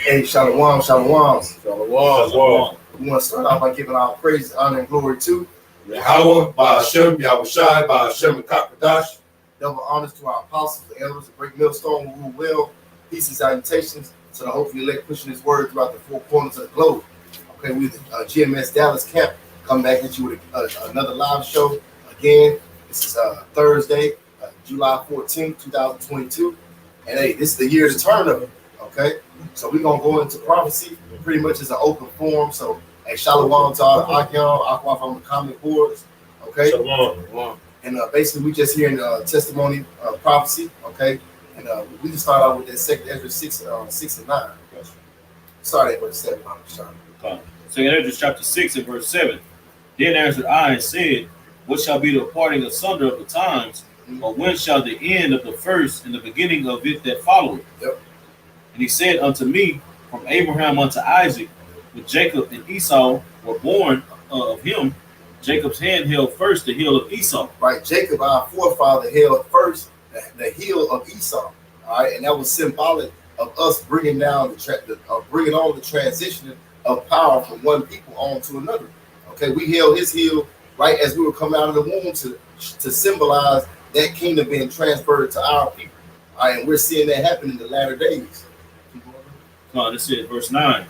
Hey, shalom, shalom. Shalom. We want to start off by giving our praise, honor, and glory to Yahweh, Ba'ashem, Yahushai, Ba'ashem, Kakadash. double honors to our apostles, the elders, the great millstone who rule well. Peace and salutations to the hopefully elect pushing his word throughout the four corners of the globe. Okay, we the GMS Dallas camp come back at you with another live show. Again, this is Thursday, July 14th, 2022. And hey, this is the year to turn of it. Okay, so we're gonna go into prophecy pretty much as an open forum. So, hey, shalom to all the Akyam, Aqua from the comment boards. Okay, Shalom. and basically we just hearing testimony prophecy. Okay, and we can start out with that second Ezra 6 and 9. Start at verse 7. Second Ezra chapter 6 and verse 7. Then answered I and said, what shall be the parting asunder of the times, or when shall the end of the first and the beginning of it that followeth? Yep. And he said unto me, from Abraham unto Isaac, when Jacob and Esau were born of him, Jacob's hand held first the heel of Esau. Right, Jacob, our forefather, held first the heel of Esau. All right, and that was symbolic of us bringing down bringing on the transition of power from one people on to another. Okay, we held his heel right as we were coming out of the womb to symbolize that kingdom being transferred to our people. All right, and we're seeing that happen in the latter days. This is verse 9.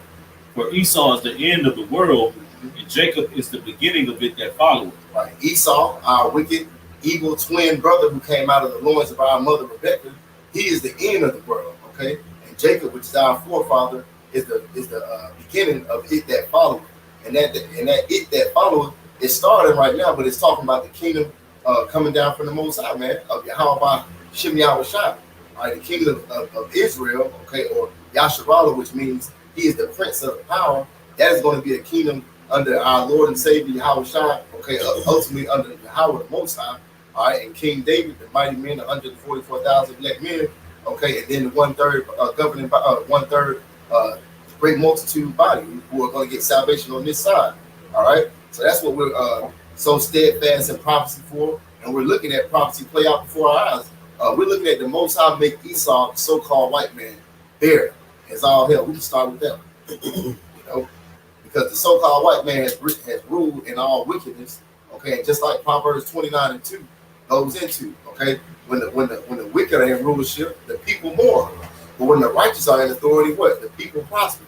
For Esau is the end of the world, and Jacob is the beginning of it that followeth. Right, Esau, our wicked, evil twin brother who came out of the loins of our mother Rebecca, he is the end of the world. Okay, and Jacob, which is our forefather, is the beginning of it that followeth. And that it that followeth is starting right now, but it's talking about the kingdom coming down from the Most High, man, of Yahweh Shem Yahushai. All right, the kingdom of Israel, okay, or Yasharallah, which means he is the prince of power. That is going to be a kingdom under our Lord and Savior Yahushua, okay, ultimately under Yahweh the Most High. All right, and King David, the mighty men, 144,000 elect men, okay, and then the one-third governing, one-third great multitude body who are going to get salvation on this side. All right, so that's what we're so steadfast in prophecy for, and we're looking at prophecy play out before our eyes. We're looking at the Most High make Esau, the so-called white man, there as all hell. We can start with them, you know, because the so-called white man has ruled in all wickedness. Okay, and just like Proverbs 29 and 2 goes into, okay, when the wicked are in rulership, the people mourn, but when the righteous are in authority, what? The people prosper.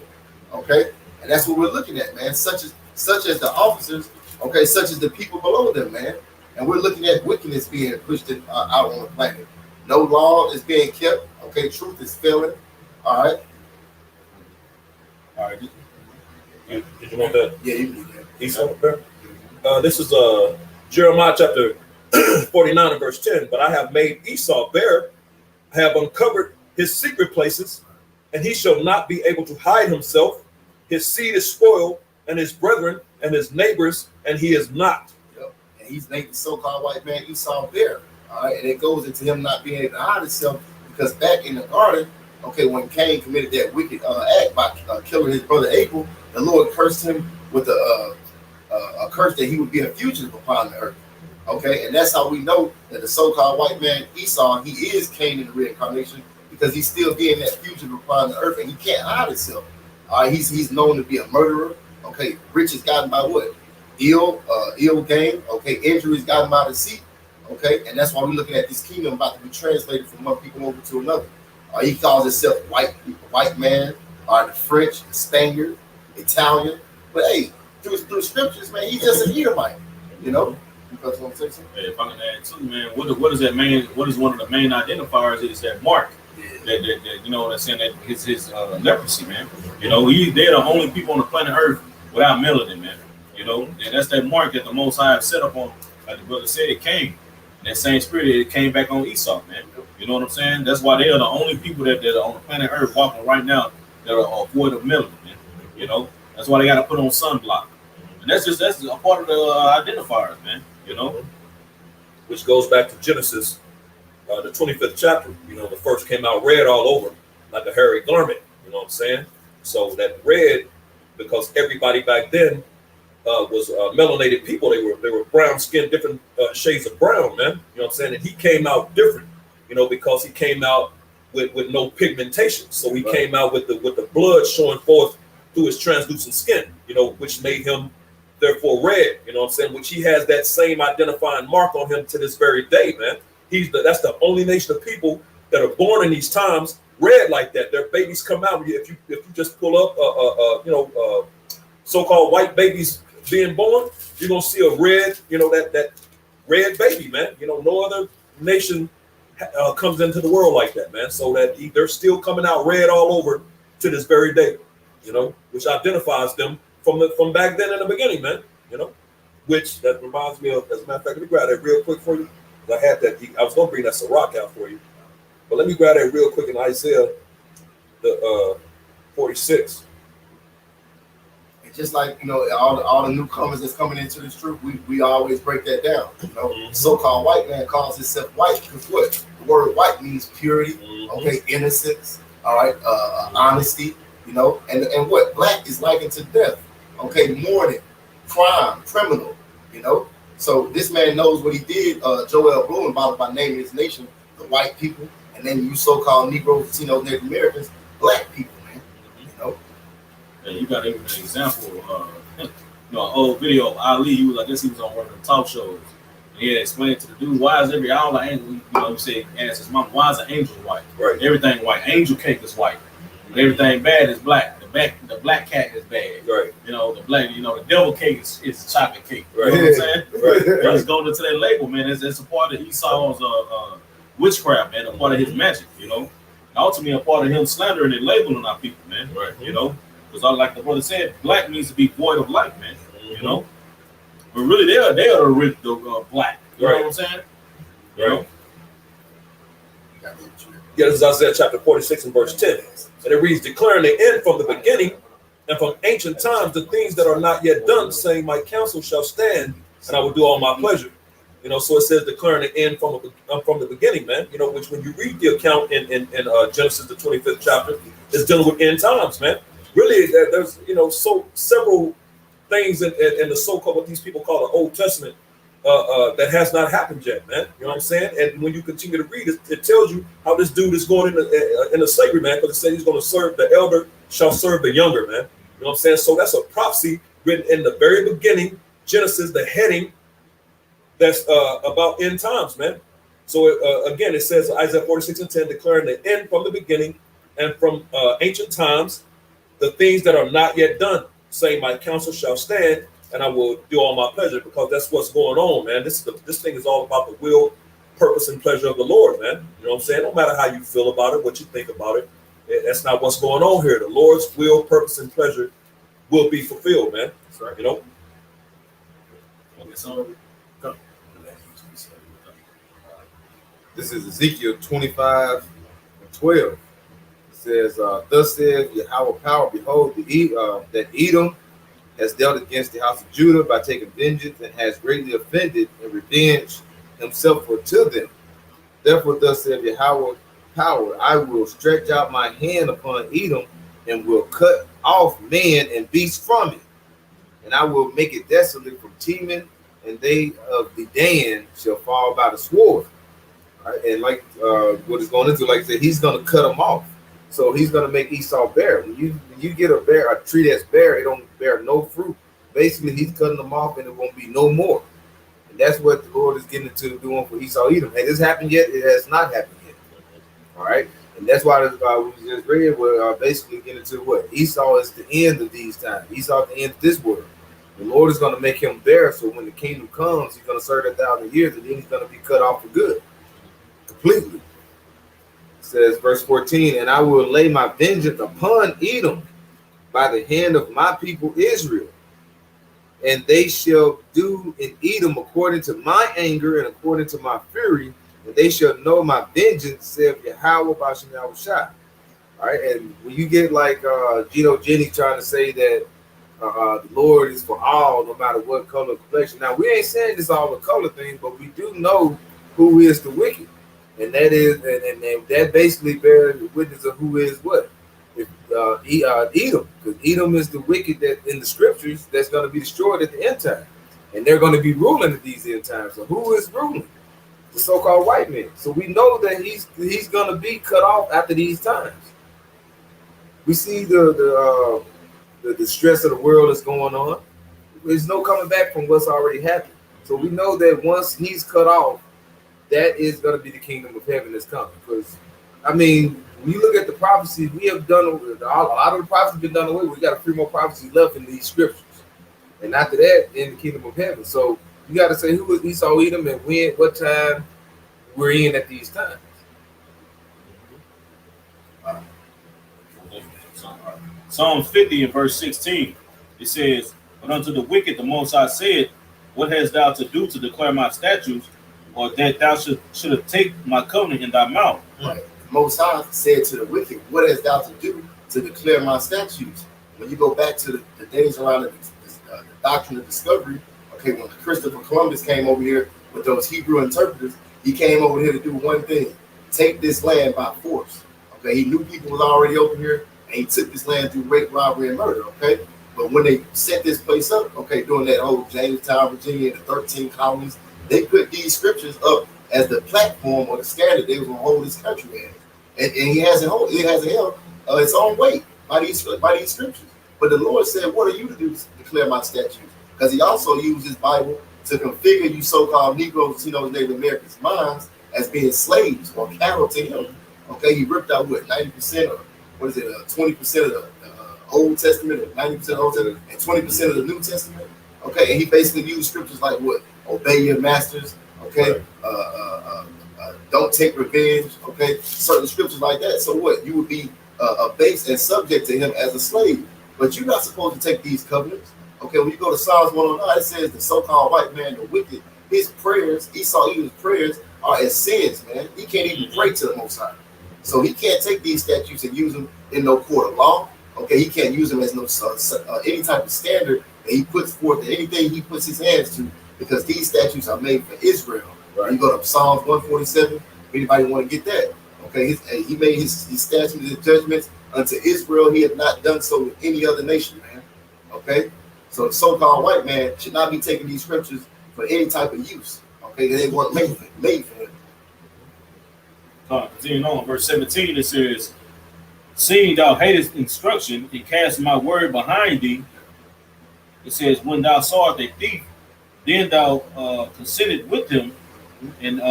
Okay, and that's what we're looking at, man. Such as the officers, okay, such as the people below them, man. And we're looking at wickedness being pushed out on the planet. No law is being kept. Okay, truth is failing. All right. Did you want that? Yeah, you can do that. Esau, this is Jeremiah chapter 49 and verse 10. But I have made Esau bare, I have uncovered his secret places, and he shall not be able to hide himself. His seed is spoiled, and his brethren and his neighbors, and he is not. Yep. And he's made the so-called white man Esau bare. All right, and it goes into him not being able to hide himself because back in the garden, okay, when Cain committed that wicked act by killing his brother Abel, the Lord cursed him with a curse that he would be a fugitive upon the earth. Okay, and that's how we know that the so-called white man Esau, he is Cain in the reincarnation because he's still being that fugitive upon the earth and he can't hide himself. He's known to be a murderer. Okay, riches gotten by what? Ill gain. Okay, injuries gotten by deceit. Okay, and that's why we're looking at this kingdom about to be translated from one people over to another. He calls himself white man, the French, the Spaniard, Italian. But hey, through scriptures, man, he's just an Edomite. You know, because what I'm saying. Hey, if I can add too, man, what is that main? What is one of the main identifiers? Is that mark? That you know what I'm saying? That his leprosy, man. You know, they're the only people on the planet Earth without melanin, man. You know, and that's that mark that the Most High have set up on. Like the brother said, it came. That same spirit, it came back on Esau, man. You know what I'm saying? That's why they are the only people that are on the planet Earth walking right now that are void of melanin, man. You know, That's why they got to put on sunblock. And that's a part of the identifiers, man. You know, which goes back to Genesis, the 25th chapter. You know, the first came out red all over, like a hairy garment. You know what I'm saying? So that red, because everybody back then was melanated people. They were brown skinned, different shades of brown, man. You know what I'm saying? And he came out different, you know, because he came out with no pigmentation. So he came out with the blood showing forth through his translucent skin, you know, which made him therefore red, you know what I'm saying? Which he has that same identifying mark on him to this very day, man. That's the only nation of people that are born in these times red like that. Their babies come out. If you just pull up so-called white babies being born, you're gonna see a red, you know, that red baby, man. You know, no other nation comes into the world like that, man. So that they're still coming out red all over to this very day, you know, which identifies them from back then in the beginning, man. You know, which that reminds me of. As a matter of fact, let me grab that real quick for you. I had that. I was gonna bring that Sirach out for you, but let me grab that real quick in Isaiah, the 46. And just like, you know, all the newcomers that's coming into this truth, we always break that down. You know, so-called white man calls himself white because what? The word white means purity, okay, innocence, all right, honesty, you know, and what? Black is likened to death, okay, mourning, crime, criminal, you know. So this man knows what he did. Joel Blumenbach by naming his nation the white people, and then you so-called Negroes, Latinos, Native Americans, black people, man. You know. And you got even an example. You know, an old video of Ali. I guess he was on one of the talk shows. And he had explained to the dude, why is all the angel? You know, he said, asked his mom, why is an angel white? Right. Everything white. Angel cake is white. Everything bad is black. The black cat is bad. Right. You know, the devil cake is chocolate cake. Right. You know what I'm saying? Right. Right. He's going into that label, man. It's a part of Esau's witchcraft, man. A part of his magic, you know. And ultimately, a part of him slandering and labeling our people, man. Right. You know, because like the brother said, black means to be void of light, man. You know, but really, they are the black. You know what I'm saying? You know? Yeah, this is Isaiah chapter 46 and verse 10. And it reads, declaring the end from the beginning and from ancient times the things that are not yet done, saying, my counsel shall stand and I will do all my pleasure. You know, so it says declaring the end from the beginning, man. You know, which when you read the account in Genesis, the 25th chapter, it's dealing with end times, man. Really, there's, you know, several things in the so-called, what these people call the Old Testament, that has not happened yet, man. You know what I'm saying? And when you continue to read it, it tells you how this dude is going in the slavery, man, because it says he's going to serve, the elder shall serve the younger, man. You know what I'm saying? So that's a prophecy written in the very beginning, Genesis, the heading that's about end times, man. So again, it says Isaiah 46 and 10, declaring the end from the beginning and from ancient times, the things that are not yet done, saying my counsel shall stand and I will do all my pleasure, because that's what's going on, man. This thing is all about the will, purpose, and pleasure of the Lord, man. You know what I'm saying? No matter how you feel about it, what you think about it, that's not what's going on here. The Lord's will, purpose, and pleasure will be fulfilled, man. That's right. You know? This is Ezekiel 25:12. It says, thus says Yahweh power, behold, that Edom has dealt against the house of Judah by taking vengeance and has greatly offended and revenged himself to them. Therefore, thus saith Yahweh power, I will stretch out my hand upon Edom and will cut off man and beast from it. And I will make it desolate from Teman, and they of the Dan shall fall by the sword. All right? And like what is going into, like I said, he's going to cut them off. So he's going to make Esau bare. When you get a tree that's bare, it don't bear no fruit. Basically, he's cutting them off, and it won't be no more. And that's what the Lord is getting to doing for Esau Edom. Has this happened yet? It has not happened yet. All right, and that's why we just read. We're basically getting to what Esau is the end of these times. Esau is the end of this world. The Lord is going to make him bare. So when the kingdom comes, he's going to serve 1,000 years, and then he's going to be cut off for good, completely. Says verse 14, and I will lay my vengeance upon Edom by the hand of my people Israel, and they shall do in Edom according to my anger and according to my fury, and they shall know my vengeance, saith Yahweh Bashem Yahushua. All right, and when you get like Gino Jennings trying to say that The Lord is for all, no matter what color or complexion. Now, we ain't saying this all a color thing, but we do know who is the wicked. And that is, and that basically bears witness of who is what. Edom, because Edom is the wicked that in the scriptures that's going to be destroyed at the end time. And they're going to be ruling at these end times. So who is ruling? The so-called white man. So we know that he's going to be cut off after these times. We see the stress of the world is going on. There's no coming back from what's already happened. So we know that once he's cut off, that is going to be the kingdom of heaven that's coming. Because, I mean, when you look at the prophecies, we have done, a lot of the prophecies have been done away with. We got a few more prophecies left in these scriptures. And after that, in the kingdom of heaven. So you got to say who is Esau, Edom, and when, what time we're in at these times. Psalm 50 and verse 16, it says, "But unto the wicked the Most High said, What hast thou to do to declare my statutes, or that thou should take my covenant in thy mouth?" Right. The Most High said to the wicked, "What hast thou to do to declare my statutes?" When you go back to the days around the doctrine of discovery, okay, when Christopher Columbus came over here with those Hebrew interpreters, he came over here to do one thing: take this land by force. Okay, he knew people was already over here, and he took this land through rape, robbery, and murder. Okay, but when they set this place up, okay, during that whole Jamestown, Virginia, the 13 colonies, they put these scriptures up as the platform or the standard they was gonna hold this country in, and it hasn't held its own weight by these scriptures. But the Lord said, "What are you to do to declare my statutes?" Because He also used His Bible to configure you so-called Negroes, Native Americans' minds as being slaves or cattle to Him. Okay, He ripped out 90% or 20% of the Old Testament, or 90% of the Old Testament, and 20% of the New Testament. Okay, and He basically used scriptures like what? Obey your masters. Okay, don't take revenge. Okay, certain scriptures like that. So what? You would be abased and subject to Him as a slave. But you're not supposed to take these covenants. Okay, when you go to Psalms 109, it says the so-called white man, the wicked, his prayers, Esau Edom's prayers are as sins, man. He can't even pray to the Most High. So he can't take these statutes and use them in no court of law. Okay, he can't use them as no any type of standard that he puts forth, anything he puts his hands to, because these statutes are made for Israel. Right. You go to Psalms 147, if anybody want to get that. Okay, he made his statutes and judgments unto Israel. He had not done so with any other nation, man. Okay, so the so-called white man should not be taking these scriptures for any type of use. Okay, they weren't made for him. Continuing on, verse 17, it says, "Seeing thou hatest instruction and cast my word behind thee," it says, "When thou sawest a thief, then thou consented with him, and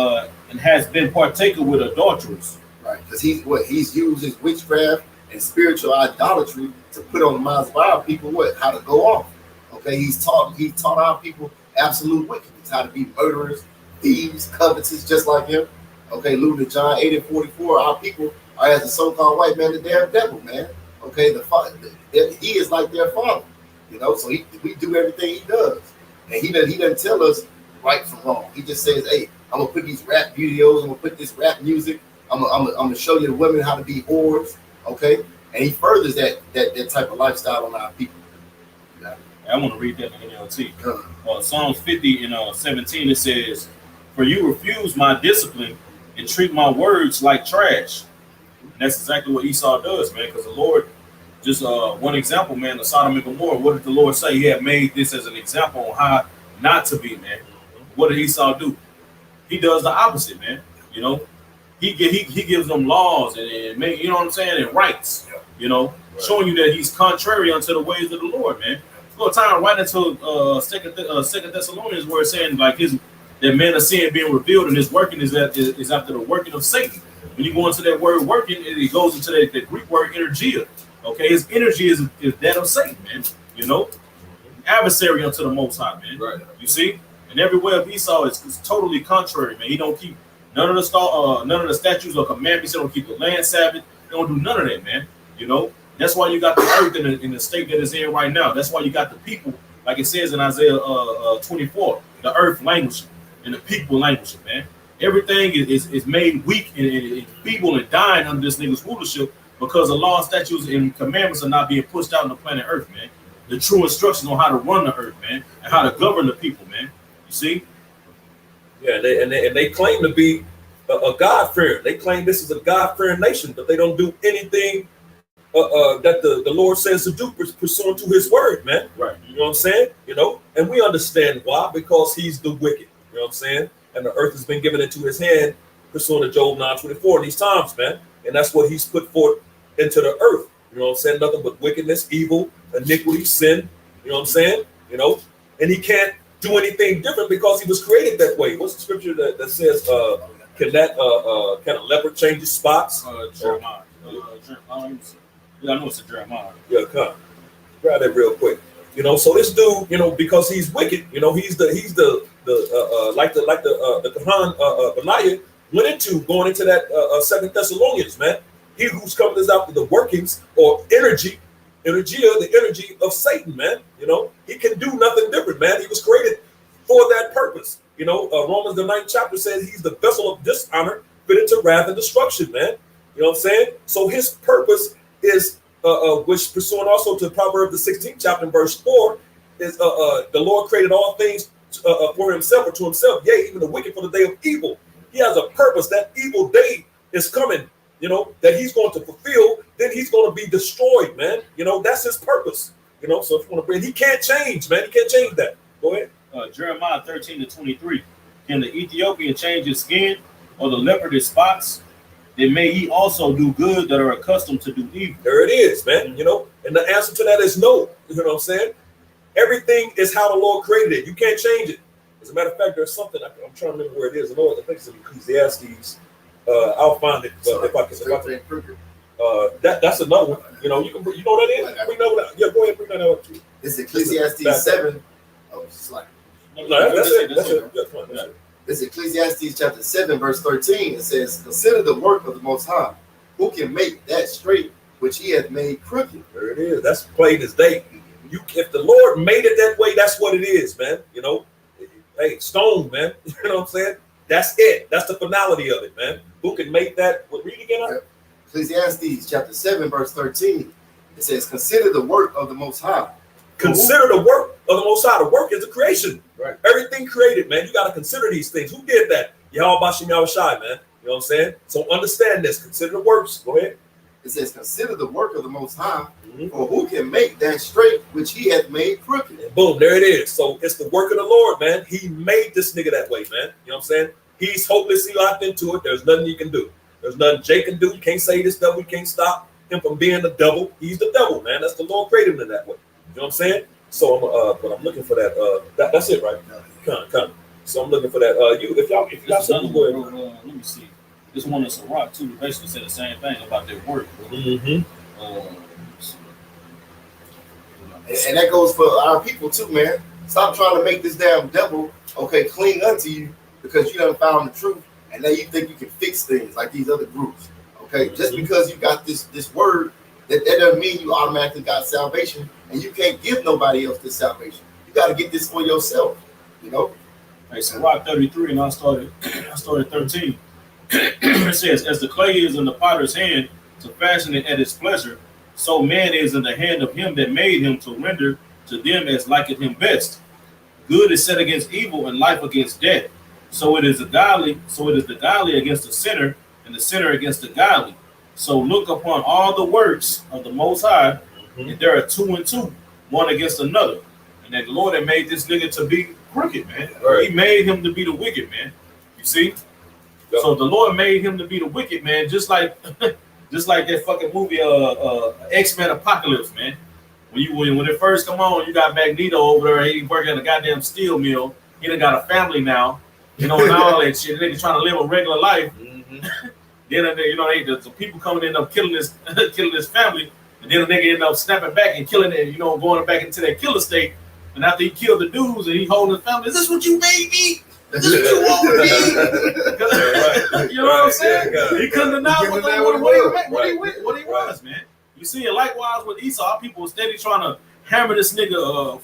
hast been partaker with adulterers." Right, because he's used his witchcraft and spiritual idolatry to put on the minds of our people how to go off. Okay, he taught our people absolute wickedness, how to be murderers, thieves, covetous, just like him. Okay, alluding to John 8 and 44, our people are as the so-called white man, the damn devil, man. Okay, he is like their father, so we do everything he does. And he doesn't tell us right from wrong. He just says, "Hey, I'm gonna put these rap videos, I'm gonna put this rap music, I'm gonna show you the women how to be whores." Okay, and he furthers that type of lifestyle on our people. Yeah. I want to read that in NLT. Psalms 50 and 17, it says, "For you refuse my discipline and treat my words like trash." And that's exactly what Esau does, man. Because the Lord, just one example, man, the Sodom and Gomorrah. What did the Lord say? He had made this as an example on how not to be, man. What did Esau do? He does the opposite, man. He gives them laws and make, what I'm saying, and rights, showing you that he's contrary unto the ways of the Lord, man. Go time right into Second Thessalonians, where it's saying like that man of sin being revealed, and his working is after the working of Satan. When you go into that word working, it goes into the Greek word energia. Okay, his energy is that of Satan, man. Adversary unto the Most High, man. Right. You see, and every way of Esau is totally contrary, man. He don't keep none of the statutes or commandments. He don't keep the land Sabbath. They don't do none of that, man. That's why you got the earth in the state that it's in right now. That's why you got the people, like it says in Isaiah 24, the earth languishing and the people languishing, man. Everything is made weak and feeble and dying under this nigga's rulership because the law, statutes, and commandments are not being pushed out on the planet Earth, man. the true instructions on how to run the earth, man, and how to govern the people, man. You see? Yeah, and they claim to be a God-fearing. They claim this is a God-fearing nation, but they don't do anything that the Lord says to do pursuant to his word, man. Right. You know what I'm saying? You know, and we understand why, because he's the wicked. You know what I'm saying? And the earth has been given into his hand pursuant to Job 9:24 in these times, man. And that's what he's put forth into the earth. You know what I'm saying? Nothing but wickedness, evil, iniquity, sin. You know what I'm saying? You know, and he can't do anything different because he was created that way. What's the scripture that says, can a leopard change his spots? Jeremiah. Yeah, I know it's a Jeremiah. Yeah, come. Grab that real quick. You know, so this dude, you know, because he's wicked, you know, he's the Kahan Belial went into going into that 2 Thessalonians, man. He who's coming is after the workings or energy the energy of Satan, man. You know, he can do nothing different, man. He was created for that purpose. You know, Romans the 9th chapter says he's the vessel of dishonor fitted to wrath and destruction, man. You know what I'm saying? So his purpose is, which pursuant also to Proverbs the 16th chapter and verse 4, is the Lord created all things for himself or to himself, yea, even the wicked for the day of evil. He has a purpose. That evil day is coming, you know, that he's going to fulfill. Then he's going to be destroyed, man. You know, that's his purpose. You know, so if you want to bring, he can't change, man. He can't change that. Go ahead. Jeremiah 13:23. Can the Ethiopian change his skin, or the leopard his spots? Then may he also do good that are accustomed to do evil. There it is, man. You know, and the answer to that is no. You know what I'm saying? Everything is how the Lord created it. You can't change it. As a matter of fact, there's something I'm trying to remember where it is. I think it's in Ecclesiastes. I'll find it if I can. That's another one. You know, you know what that is. Bring that one out. Yeah, go ahead, bring that out too. It's Ecclesiastes 7. Oh, it's like That's it. Yeah. It's Ecclesiastes chapter 7, verse 13. It says, "Consider the work of the Most High, who can make that straight which he hath made crooked." There it is. That's plain as day. If the Lord made it that way, that's what it is, man. You know, hey, stone, man. You know what I'm saying? That's it. That's the finality of it, man. Who can make that? Read again. Ecclesiastes chapter 7, verse 13. It says, "Consider the work of the Most High." Consider the work of the Most High. The work is the creation. Right. Everything created, man. You got to consider these things. Who did that? Yahweh Bashim Yahushai, man. You know what I'm saying? So understand this. Consider the works. Go ahead. It says, "Consider the work of the Most High, for who can make that straight which he hath made crooked." And boom, there it is. So it's the work of the Lord, man. He made this nigga that way, man. You know what I'm saying? He's hopelessly locked into it. There's nothing you can do. There's nothing Jay can do. You can't say this devil. You can't stop him from being the devil. He's the devil, man. That's the Lord created him that way. You know what I'm saying? So but I'm looking for that. That's it, right? Come. So I'm looking for that. If you got something, go ahead. Let me see. This one is Sirach too. Basically said the same thing about their work. Mm-hmm. And that goes for our people too, man. Stop trying to make this damn devil, cling unto you because you done found the truth, and now you think you can fix things like these other groups. Okay, just because you got this word, that doesn't mean you automatically got salvation, and you can't give nobody else this salvation. You got to get this for yourself. You know. Hey, Sirach 33, and I started 13. It says, "As the clay is in the potter's hand to fashion it at his pleasure, so man is in the hand of him that made him to render to them as liketh him best. Good is set against evil, and life against death. So it is the godly against the sinner, and the sinner against the godly. So look upon all the works of the Most High, and there are 2 and 2, one against another. And that the Lord had made this nigga to be crooked, man. Right. He made him to be the wicked, man. You see? Yep. So the Lord made him to be the wicked, man, just like that fucking movie X-Men Apocalypse, man. When it first come on, you got Magneto over there, he working at a goddamn steel mill. He done got a family now, you know, and all that shit. They trying to live a regular life. Mm-hmm. Then the people coming in up killing his family, and then the nigga end up snapping back and killing it, you know, going back into that killer state. And after he killed the dudes and he holding his family, is this what you made me? This is what you want me? You know what I'm saying? He couldn't deny what he was, man. You see it likewise with Esau. People were steady trying to hammer this nigga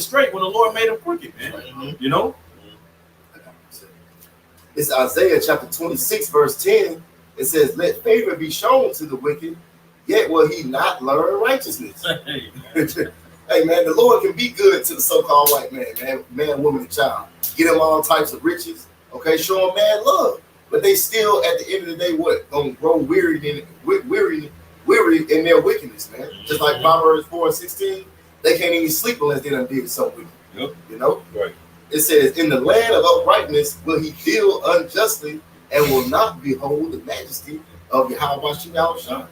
straight when the Lord made him crooked, man. Mm-hmm. You know? It's Isaiah chapter 26, verse 10. It says, "Let favor be shown to the wicked, yet will he not learn righteousness." Hey man, the Lord can be good to the so-called white man, woman, and child. Get them all types of riches. Okay, show them mad love. But they still, at the end of the day, what? Gonna grow weary in their wickedness, man. Just like Proverbs 4:16, they can't even sleep unless they done did something. Yep. You know? Right. It says, in the land of uprightness will he deal unjustly and will not behold the majesty of Yahweh Shah.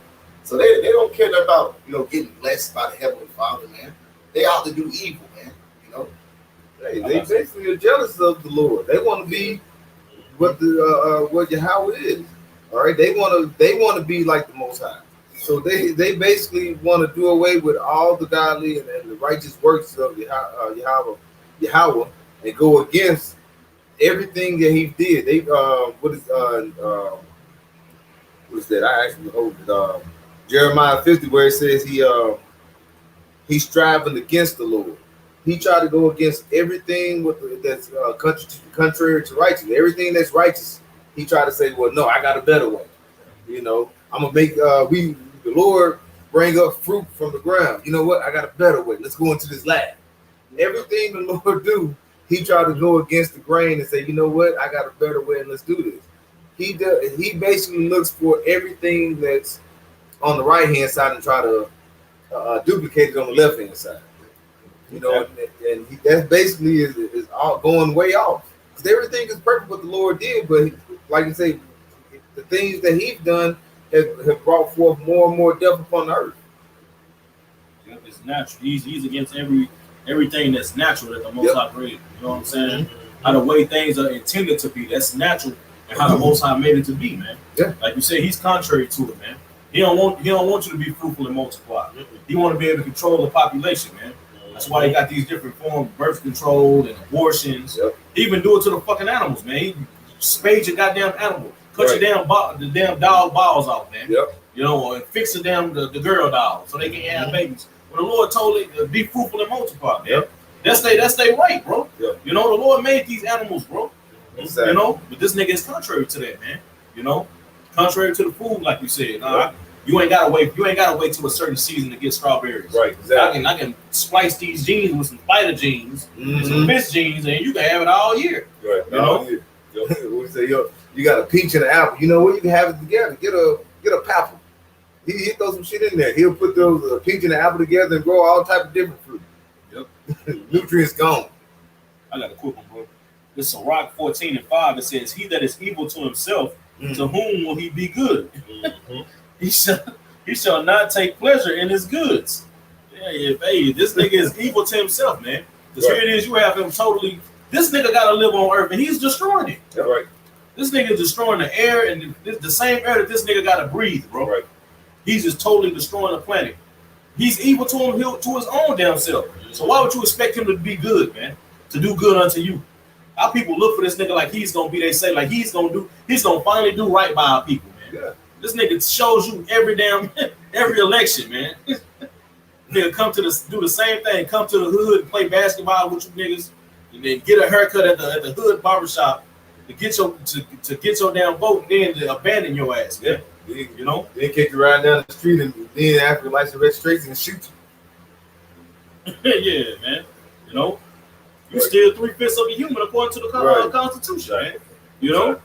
So they don't care about, getting blessed by the Heavenly Father, man. They out to do evil, man. You know? They basically are jealous of the Lord. They want to be what Yahweh is. All right, they want to be like the Most High. So they basically want to do away with all the godly and the righteous works of Yahweh and go against everything that He did. They what is that? I actually hold it. Jeremiah 50, where it says he's striving against the Lord. He tried to go against everything that's contrary to righteousness. Everything that's righteous, he tried to say, well, no, I got a better way. I'm gonna make the Lord bring up fruit from the ground. You know what? I got a better way. Let's go into this lab. Everything the Lord do, he tried to go against the grain and say, you know what? I got a better way, and let's do this. He basically looks for everything that's on the right hand side and try to duplicate it on the left hand side. And that basically is all going way off. Because everything is perfect what the Lord did, but like you say, the things that He's done have brought forth more and more death upon the earth. Yep, it's natural. He's against everything that's natural that the Most High created. You know what I'm saying? Mm-hmm. How the way things are intended to be, that's natural, and how the Most High made it to be, man. Yeah. Like you said, He's contrary to it, man. He don't want you to be fruitful and multiply. Mm-hmm. He want to be able to control the population, man. That's why he got these different forms of birth control and abortions. Yep. He even do it to the fucking animals, man. He spade your goddamn animal, cut your the damn dog balls off, man. Yep. And fix the girl dog so they can have babies. When the Lord told it, be fruitful and multiply, man. Yep. That's they right, bro. Yep. The Lord made these animals, bro. Exactly. But this nigga is contrary to that, man. Contrary to the food, like you said. You ain't gotta wait till a certain season to get strawberries. Right, exactly. I can splice these genes with some spider genes and some fish genes, and you can have it all year. Right. We say, you got a peach and an apple. You know what? You can have it together. Get a papple. He throw some shit in there. He'll put those peach and an apple together and grow all type of different fruit. Yep. Nutrients gone. I got a quick one, bro. This is Sirach 14:5. It says, "He that is evil to himself, to whom will he be good? He shall not take pleasure in his goods." Hey, this nigga is evil to himself, man. Because here it is, you have him totally. This nigga got to live on earth, and he's destroying it. Yeah, right. This nigga is destroying the air, and the same air that this nigga got to breathe, bro. Right. He's just totally destroying the planet. He's evil to his own damn self. So why would you expect him to be good, man? To do good unto you? Our people look for this nigga like he's gonna be. They say like he's gonna finally do right by our people, man. Yeah. This nigga shows you every election, man. Nigga do the same thing. Come to the hood and play basketball with you niggas, and then get a haircut at the hood barbershop to get your damn vote, and then to abandon your ass. Yeah. Then kick you right down the street, and then after the license registration and shoot you. Yeah, man. You still 3/5 of a human according to the Constitution, man. Right.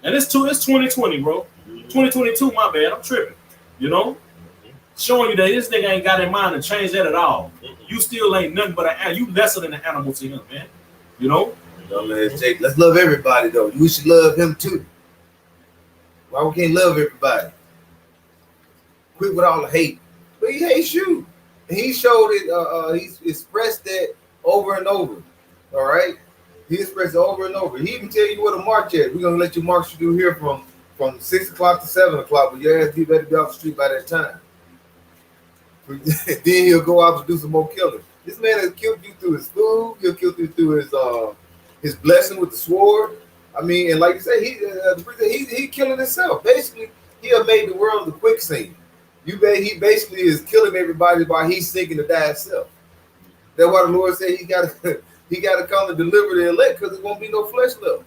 And it's 2020, bro. 2022, my bad. I'm tripping. Showing you that this nigga ain't got in mind to change that at all. You still ain't nothing but you lesser than an animal to him, man. Man, Jake, let's love everybody though. We should love him too. Why we can't love everybody? Quit with all the hate. But he hates you. And he showed it. He's expressed that over and over. All right. He expressed it over and over. He even tell you what a march is. We're gonna let you march through here from 6 o'clock to 7 o'clock, but your ass, you better be off the street by that time. Then he'll go out to do some more killing. This man has killed you through his food. He'll kill you through his blessing with the sword. I mean, and like you say, he killing himself. Basically, he have made the world a quicksand. He basically is killing everybody by he's sinking to die himself. That's why the Lord said he got to come and deliver the elect, because there won't be no flesh left.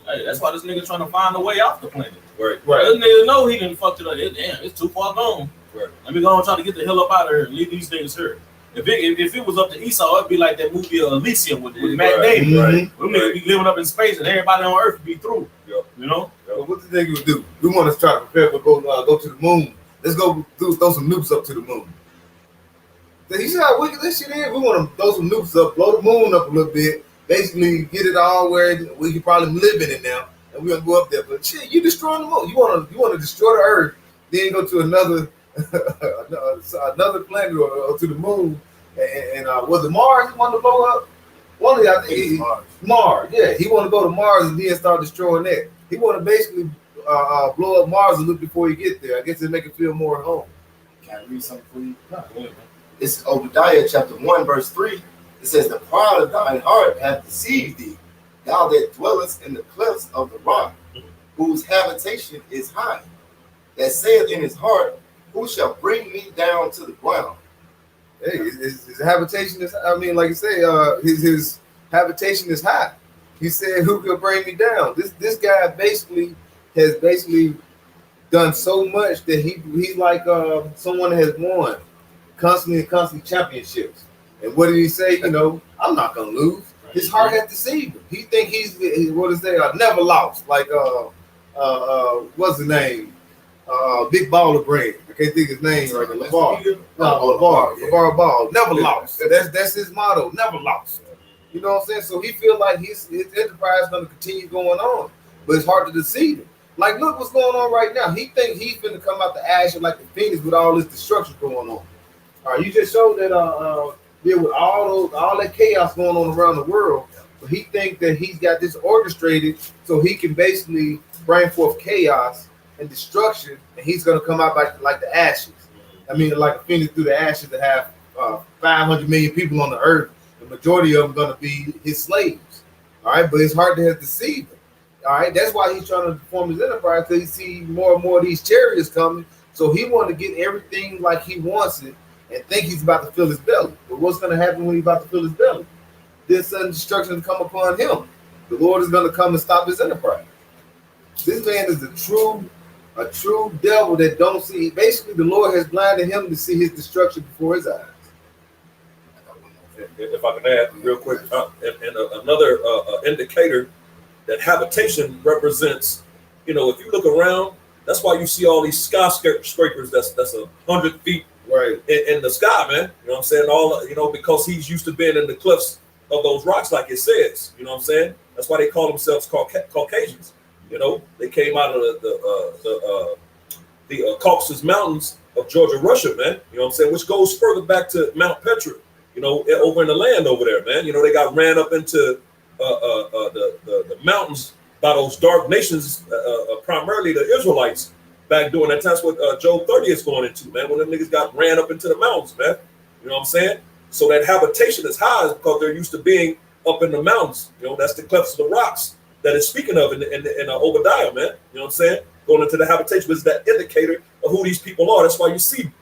Hey, that's why this nigga trying to find a way off the planet. Right. This nigga know he done fucked it up. Damn, it's too far gone. Right. Let me go and try to get the hell up out of here and leave these niggas here. If it was up to Esau, it'd be like that movie Elysium with Matt Right, Damon. right. We niggas be living up in space, and everybody on Earth be through. Yep. You know. Well, what do you think you would do? We want to try to prepare for go to the moon. Let's go throw some nukes up to the moon. You see how wicked this shit is? We want to throw some nukes up, blow the moon up a little bit, basically get it all where we can probably live in it now, and we're gonna go up there. But shit, you destroying the moon. You want to destroy the Earth, then go to another another planet or to the moon, and was it Mars he wanted to blow up? One of the, I think Mars. Yeah, he want to go to Mars and then start destroying that. He want to basically blow up Mars a little before you get there. I guess it make it feel more at home. Can I read something for you? Go ahead, man. It's Obadiah chapter 1, verse 3. It says, the pride of thine heart hath deceived thee, thou that dwellest in the clefts of the rock, whose habitation is high, that saith in his heart, who shall bring me down to the ground? Hey, his habitation is, I mean, like you say, his habitation is high. He said, who could bring me down? This guy has done so much that he's like someone that has won constantly championships. And what did he say? You know, I'm not gonna lose. His heart has deceived him. He think he's what is that? Never lost. Like what's the name? Big Baller Brand. I can't think his name right now. LeVar Ball. Never lost. That's his motto. Never lost. You know what I'm saying? So he feel like his enterprise is gonna continue going on, but it's hard to deceive him. Like, look what's going on right now. He think he's gonna come out the ash like the Phoenix with all this destruction going on. All right, you just showed that with all that chaos going on around the world, but he think that he's got this orchestrated so he can basically bring forth chaos and destruction, and he's gonna come out like the ashes. I mean, like a phoenix through the ashes to have 500 million people on the earth. The majority of them gonna be his slaves. All right, but it's hard to have deceived him. All right, that's why he's trying to form his enterprise, because he see more and more of these chariots coming. So he want to get everything like he wants it, and think he's about to fill his belly. But what's going to happen when he's about to fill his belly? Then sudden destruction will come upon him. The Lord is going to come and stop his enterprise. This man is a true devil that don't see. Basically, the Lord has blinded him to see his destruction before his eyes. If I can add real quick, and another indicator that habitation represents, you know, if you look around, that's why you see all these skyscrapers that's 100 feet right in the sky, man. You know what I'm saying? All, you know, because he's used to being in the cliffs of those rocks, like it says. You know what I'm saying? That's why they call themselves Caucasians. You know, they came out of the Caucasus Mountains of Georgia, Russia, man. You know what I'm saying? Which goes further back to Mount Petra. You know, over in the land over there, man. You know, they got ran up into the mountains by those dark nations, primarily the Israelites, back during that time. That's what Job 30 is going into, man, when them niggas got ran up into the mountains, man. You know what I'm saying? So that habitation is high because they're used to being up in the mountains. You know, that's the clefts of the rocks that it's speaking of in Obadiah, man. You know what I'm saying? Going into the habitation is that indicator of who these people are. That's why you see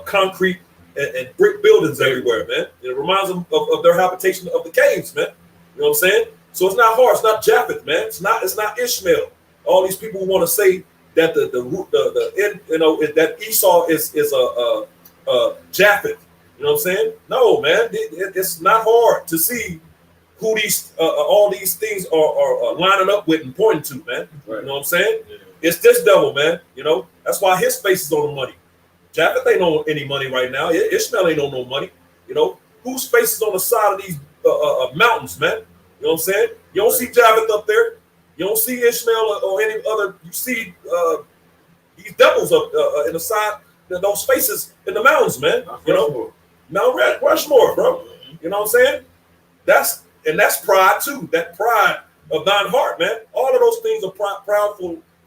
concrete and brick buildings everywhere, man. It reminds them of their habitation of the caves, man. You know what I'm saying? So it's not hard. It's not Japheth, man. It's not Ishmael. All these people who want to say that that Esau is Japheth. You know what I'm saying? No, man. It's not hard to see who these all these things are lining up with and pointing to, man. Right. You know what I'm saying? Yeah. It's this devil, man. You know, that's why his face is on the money. Japheth ain't on any money right now. Ishmael ain't on no money. You know, whose face is on the side of these mountains, man? You know what I'm saying? You don't see Japheth up there. You don't see Ishmael or any other. You see these devils up in the side, those faces in the mountains, man. You know, Mount Rushmore, bro. You know what I'm saying? That's pride too. That pride of thine heart, man. All of those things are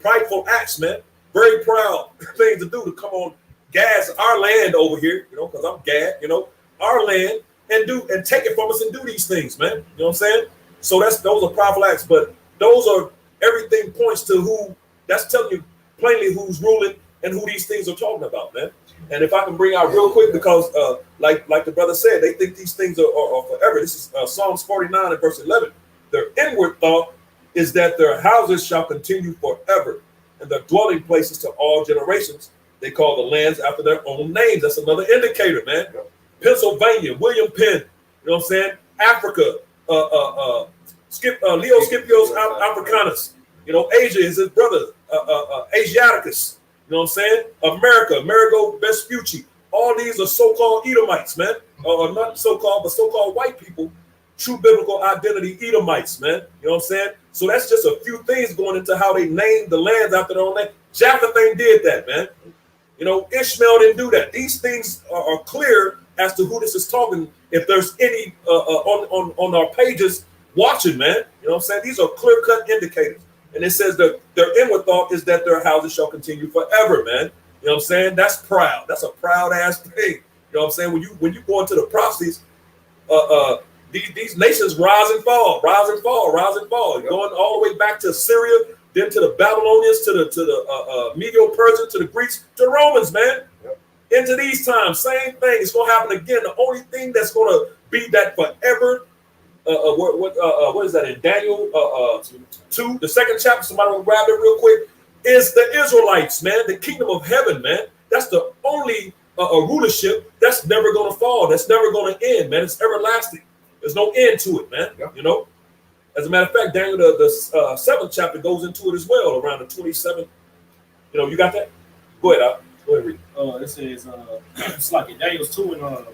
prideful acts, man. Very proud things to do to come on gas our land over here, you know, because I'm Gad, you know, our land and take it from us and do these things, man. You know what I'm saying? So those are powerful acts, but those are everything points to who. That's telling you plainly who's ruling and who these things are talking about, man. And if I can bring out real quick, because like the brother said, they think these things are forever. This is Psalms 49 and verse 11. Their inward thought is that their houses shall continue forever, and their dwelling places to all generations. They call the lands after their own names. That's another indicator, man. Pennsylvania, William Penn, you know what I'm saying? Africa, Leo Scipios Africanus, you know, Asia is his brother, Asiaticus, you know what I'm saying? America, Amerigo Vespucci. All these are so-called Edomites, man. Or not so-called, but so-called white people. True biblical identity Edomites, man. You know what I'm saying? So that's just a few things going into how they named the lands after their own name. Japheth ain't did that, man. You know, Ishmael didn't do that. These things are clear as to who this is talking. If there's any on our pages watching, man, you know what I'm saying? These are clear-cut indicators. And it says that their inward thought is that their houses shall continue forever, man. You know what I'm saying? That's proud. That's a proud ass thing. You know what I'm saying? When you go into the prophecies, these nations rise and fall, rise and fall, rise and fall. Yep. Going all the way back to Syria, then to the Babylonians, to the Medo-Persians, to the Greeks, to the Romans, man. Yep. Into these times, same thing. It's gonna happen again. The only thing that's gonna be that forever. What is that in Daniel 2, the second chapter? Somebody will grab it real quick. Is the Israelites, man, the kingdom of heaven, man. That's the only rulership that's never gonna fall. That's never gonna end, man. It's everlasting. There's no end to it, man. Yep. You know. As a matter of fact, Daniel the 7th chapter goes into it as well, around the 27th. You know, you got that? Go ahead, Al. Go ahead, read. It says, it's like in Daniel 2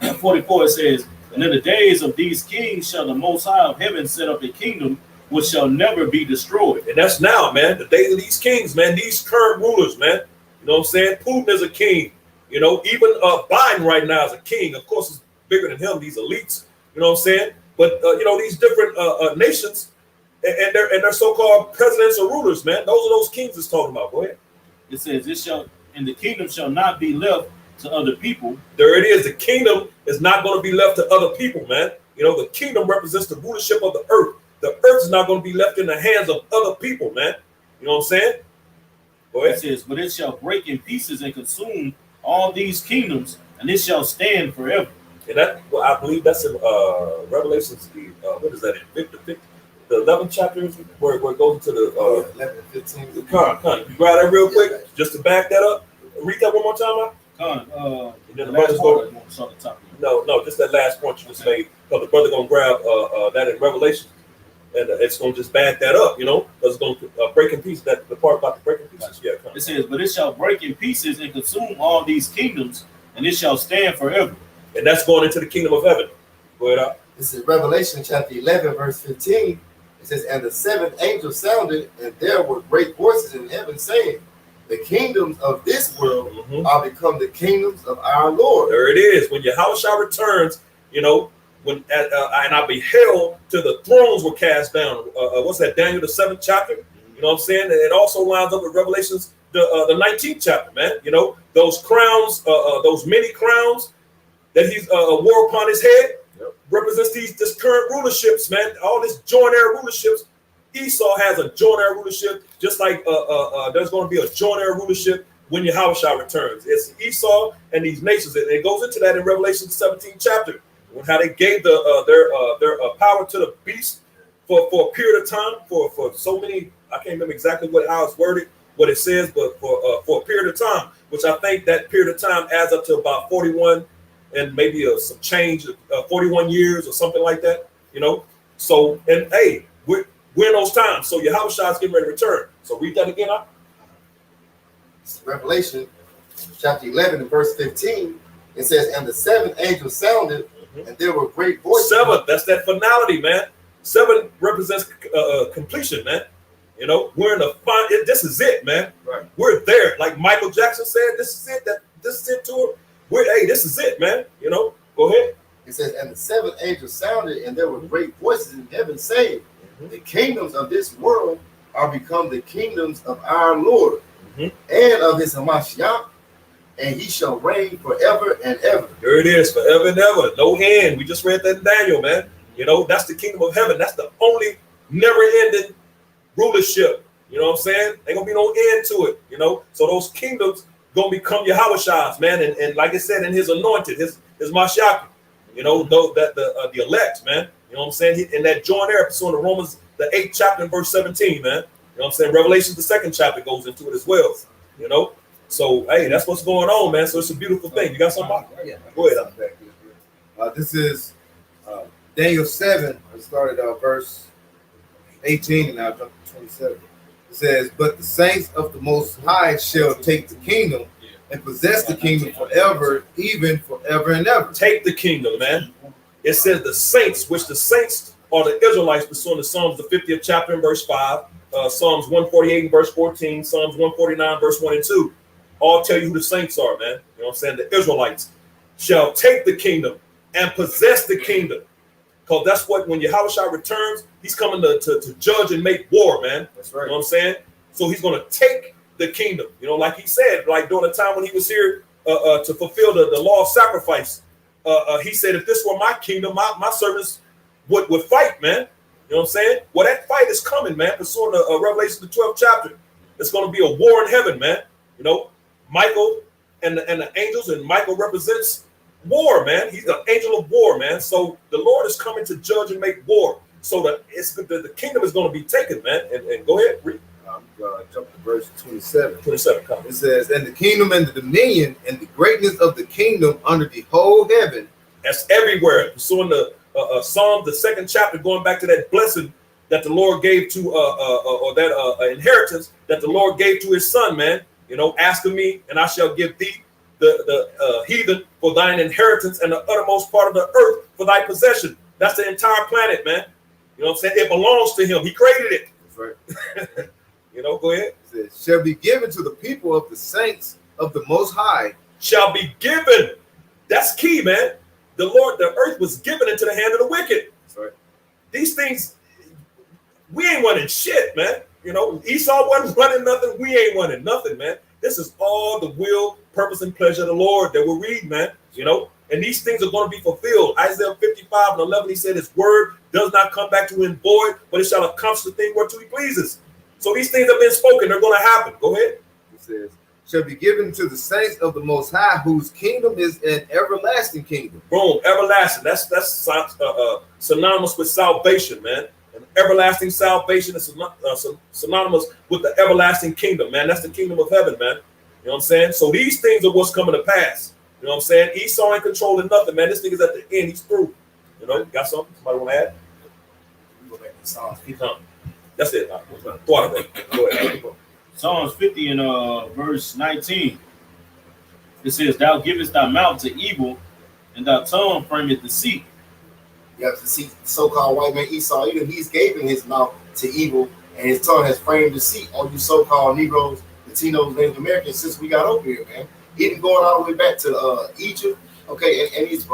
and 44. It says, and in the days of these kings shall the Most High of heaven set up a kingdom which shall never be destroyed. And that's now, man. The days of these kings, man. These current rulers, man. You know what I'm saying? Putin is a king. You know, even Biden right now is a king. Of course, it's bigger than him. These elites. You know what I'm saying? But you know, these different nations and their so-called presidents or rulers, man. Those are those kings it's talking about. Go ahead. It says, and the kingdom shall not be left to other people. There it is. The kingdom is not going to be left to other people, man. You know, the kingdom represents the rulership of the earth. The earth is not going to be left in the hands of other people, man. You know what I'm saying? Go ahead. It says, but it shall break in pieces and consume all these kingdoms, and it shall stand forever. And that, well, I believe that's in Revelations. What is that in? The 11th chapter, where it goes into the 11 and 15. Con, you grab that real quick, just to back that up. Read that one more time, Con, and then the brothers go. No, just that last point you just made. Because the brother gonna grab that in Revelation, and it's gonna just back that up, you know, because it's gonna break in pieces. That the part about the breaking pieces. Yeah. It says, but it shall break in pieces and consume all these kingdoms, and it shall stand forever. And that's going into the kingdom of heaven. Go ahead, Al. This is Revelation chapter 11, verse 15. It says, and the seventh angel sounded, and there were great voices in heaven saying, the kingdoms of this world are become the kingdoms of our Lord. There it is. When Yahushua returns, you know, when and I beheld till the thrones were cast down. What's that? Daniel the 7th chapter. You know what I'm saying? And it also lines up with Revelations the 19th chapter, man. You know, those crowns, those many crowns that he's wore upon his head, represents this current rulerships, man. All this joint heir rulerships. Esau has a joint heir rulership, just like there's going to be a joint heir rulership when Yahushua returns. It's Esau and these nations, and it goes into that in Revelation 17th chapter, when how they gave their power to the beast for a period of time, for so many. I can't remember exactly how it's worded, what it says, but for a period of time, which I think that period of time adds up to about 41 and maybe some change, 41 years or something like that, you know. So, and hey, we're in those times. So Yahushua is getting ready to return. So read that again, huh? Revelation chapter 11 and verse 15. It says, and the seventh angel sounded, and there were great voices. 7, that's that finality, man. 7 represents completion, man. You know, we're in the fine. This is it, man. Right. We're there. Like Michael Jackson said, this is it. This is it to her. Hey, this is it, man. You know, go ahead. It says, and the seventh angel sounded, and there were great voices in heaven saying, the kingdoms of this world are become the kingdoms of our Lord and of his Hamashiach, and he shall reign forever and ever. There it is, forever and ever. No end. We just read that in Daniel, man. You know, that's the kingdom of heaven. That's the only never-ending rulership. You know what I'm saying? Ain't gonna be no end to it, you know. So those kingdoms gonna become Yahushua's, man, and like I said, in his anointed, his Mashiach, you know, that the elect, man. You know what I'm saying? In that joint heir, pursuing the Romans, the 8th chapter and verse 17, man. You know what I'm saying? Revelation, the 2nd chapter goes into it as well. You know, so hey, that's what's going on, man. So it's a beautiful thing. You got something? Yeah. Go ahead. This is Daniel 7. I started verse 18 and now jump to 27. It says, "But the saints of the Most High shall take the kingdom and possess the kingdom forever, even forever and ever." Take the kingdom, man. It says the saints, which the saints are the Israelites, pursuing the Psalms, the 50th chapter and verse 5, Psalms 148 and verse 14, Psalms 149, verse 1 and 2. All tell you who the saints are, man. You know what I'm saying? The Israelites shall take the kingdom and possess the kingdom. Because that's what, when Yahushua returns, he's coming to judge and make war, man. That's right. You know what I'm saying? So he's going to take the kingdom. You know, like he said, like during the time when he was here to fulfill the law of sacrifice. He said, if this were my kingdom, my servants would fight, man. You know what I'm saying? Well, that fight is coming, man. Pursuing Revelation, the 12th chapter. It's going to be a war in heaven, man. You know, Michael and the angels, and Michael represents war, man. He's the angel of war, man. So the Lord is coming to judge and make war. So the kingdom is going to be taken, man. And go ahead, read. Jump to verse 27. 27, come. It says, "And the kingdom and the dominion and the greatness of the kingdom under the whole heaven." That's everywhere. Pursuing the Psalm, the 2nd chapter, going back to that blessing that the Lord gave to, or that inheritance that the Lord gave to his son, man. You know, ask of me, and I shall give thee the heathen for thine inheritance, and the uttermost part of the earth for thy possession. That's the entire planet, man. You know what I'm saying? It belongs to him. He created it. That's right. You know, go ahead. It says, "Shall be given to the people of the saints of the Most High." Shall be given. That's key, man. The earth was given into the hand of the wicked. That's right. These things, we ain't running shit, man. You know, Esau wasn't running nothing. We ain't running nothing, man. This is all the will, purpose, and pleasure of the Lord that we're reading, man. You know, and these things are going to be fulfilled. Isaiah 55 and 11, he said, his word does not come back to him void, but it shall accomplish the thing whereto he pleases. So these things have been spoken. They're going to happen. Go ahead. It says, "Shall be given to the saints of the Most High, whose kingdom is an everlasting kingdom." Boom, everlasting. That's synonymous with salvation, man. And everlasting salvation is synonymous with the everlasting kingdom, man. That's the kingdom of heaven, man. You know what I'm saying? So these things are what's coming to pass. You know what I'm saying? Esau ain't controlling nothing, man. This thing is at the end. He's through. You know, got something? Somebody want to add? Go back to Psalms. That's it. Go ahead. Psalms 50 and verse 19. It says, "Thou givest thy mouth to evil, and thy tongue frameth deceit." You have to see the so-called white man Esau. He's gaping his mouth to evil, and his tongue has framed deceit on you so-called Negroes, Latinos, Native Americans since we got over here, man. Even going all the way back to Egypt, okay, and these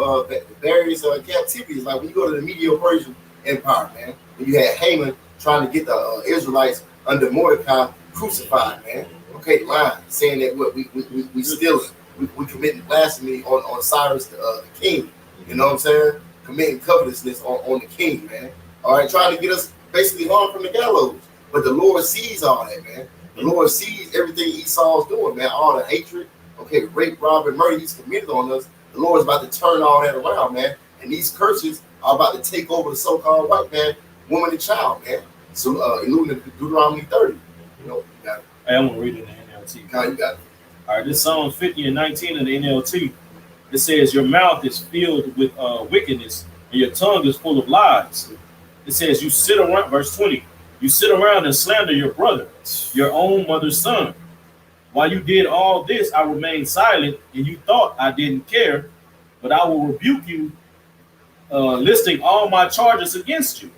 various captivities. Like when you go to the Medo-Persian Empire, man, when you had Haman trying to get the Israelites under Mordecai crucified, man. Okay, lying, saying that what we stealing, we committing blasphemy on Cyrus the king. You know what I'm saying? Committing covetousness on the king, man. All right, trying to get us basically hung from the gallows. But the Lord sees all that, man. The Lord sees everything Esau's doing, man. All the hatred, okay, rape, rob, and murder he's committed on us. The Lord's about to turn all that around, man. And these curses are about to take over the so-called white man, woman, and child, man. So, alluding to Deuteronomy 30. You know, you got it. Hey, I'm going to read it in the NLT. Now you got it. All right, this Psalms 50 and 19 in the NLT. It says, "Your mouth is filled with wickedness, and your tongue is full of lies." It says, "You sit around," verse 20, "you sit around and slander your brother, your own mother's son. While you did all this, I remained silent, and you thought I didn't care, but I will rebuke you, listing all my charges against you."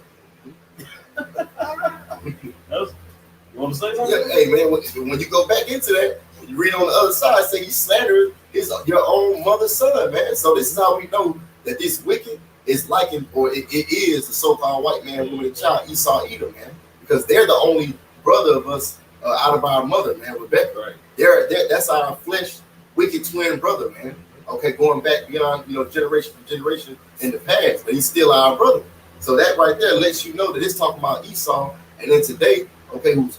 You want to say something? Yeah, hey, man, when you go back into that, you read on the other side, say you slandered your own mother's son, man. So this is how we know that this wicked is likened, or it is the so-called white man, woman, and child, Esau, Edom, man. Because they're the only brother of us out of our mother, man, Rebecca. Right. That's our flesh, wicked twin brother, man. Okay, going back beyond, generation to generation in the past, but he's still our brother. So that right there lets you know that it's talking about Esau, and then today, okay, who's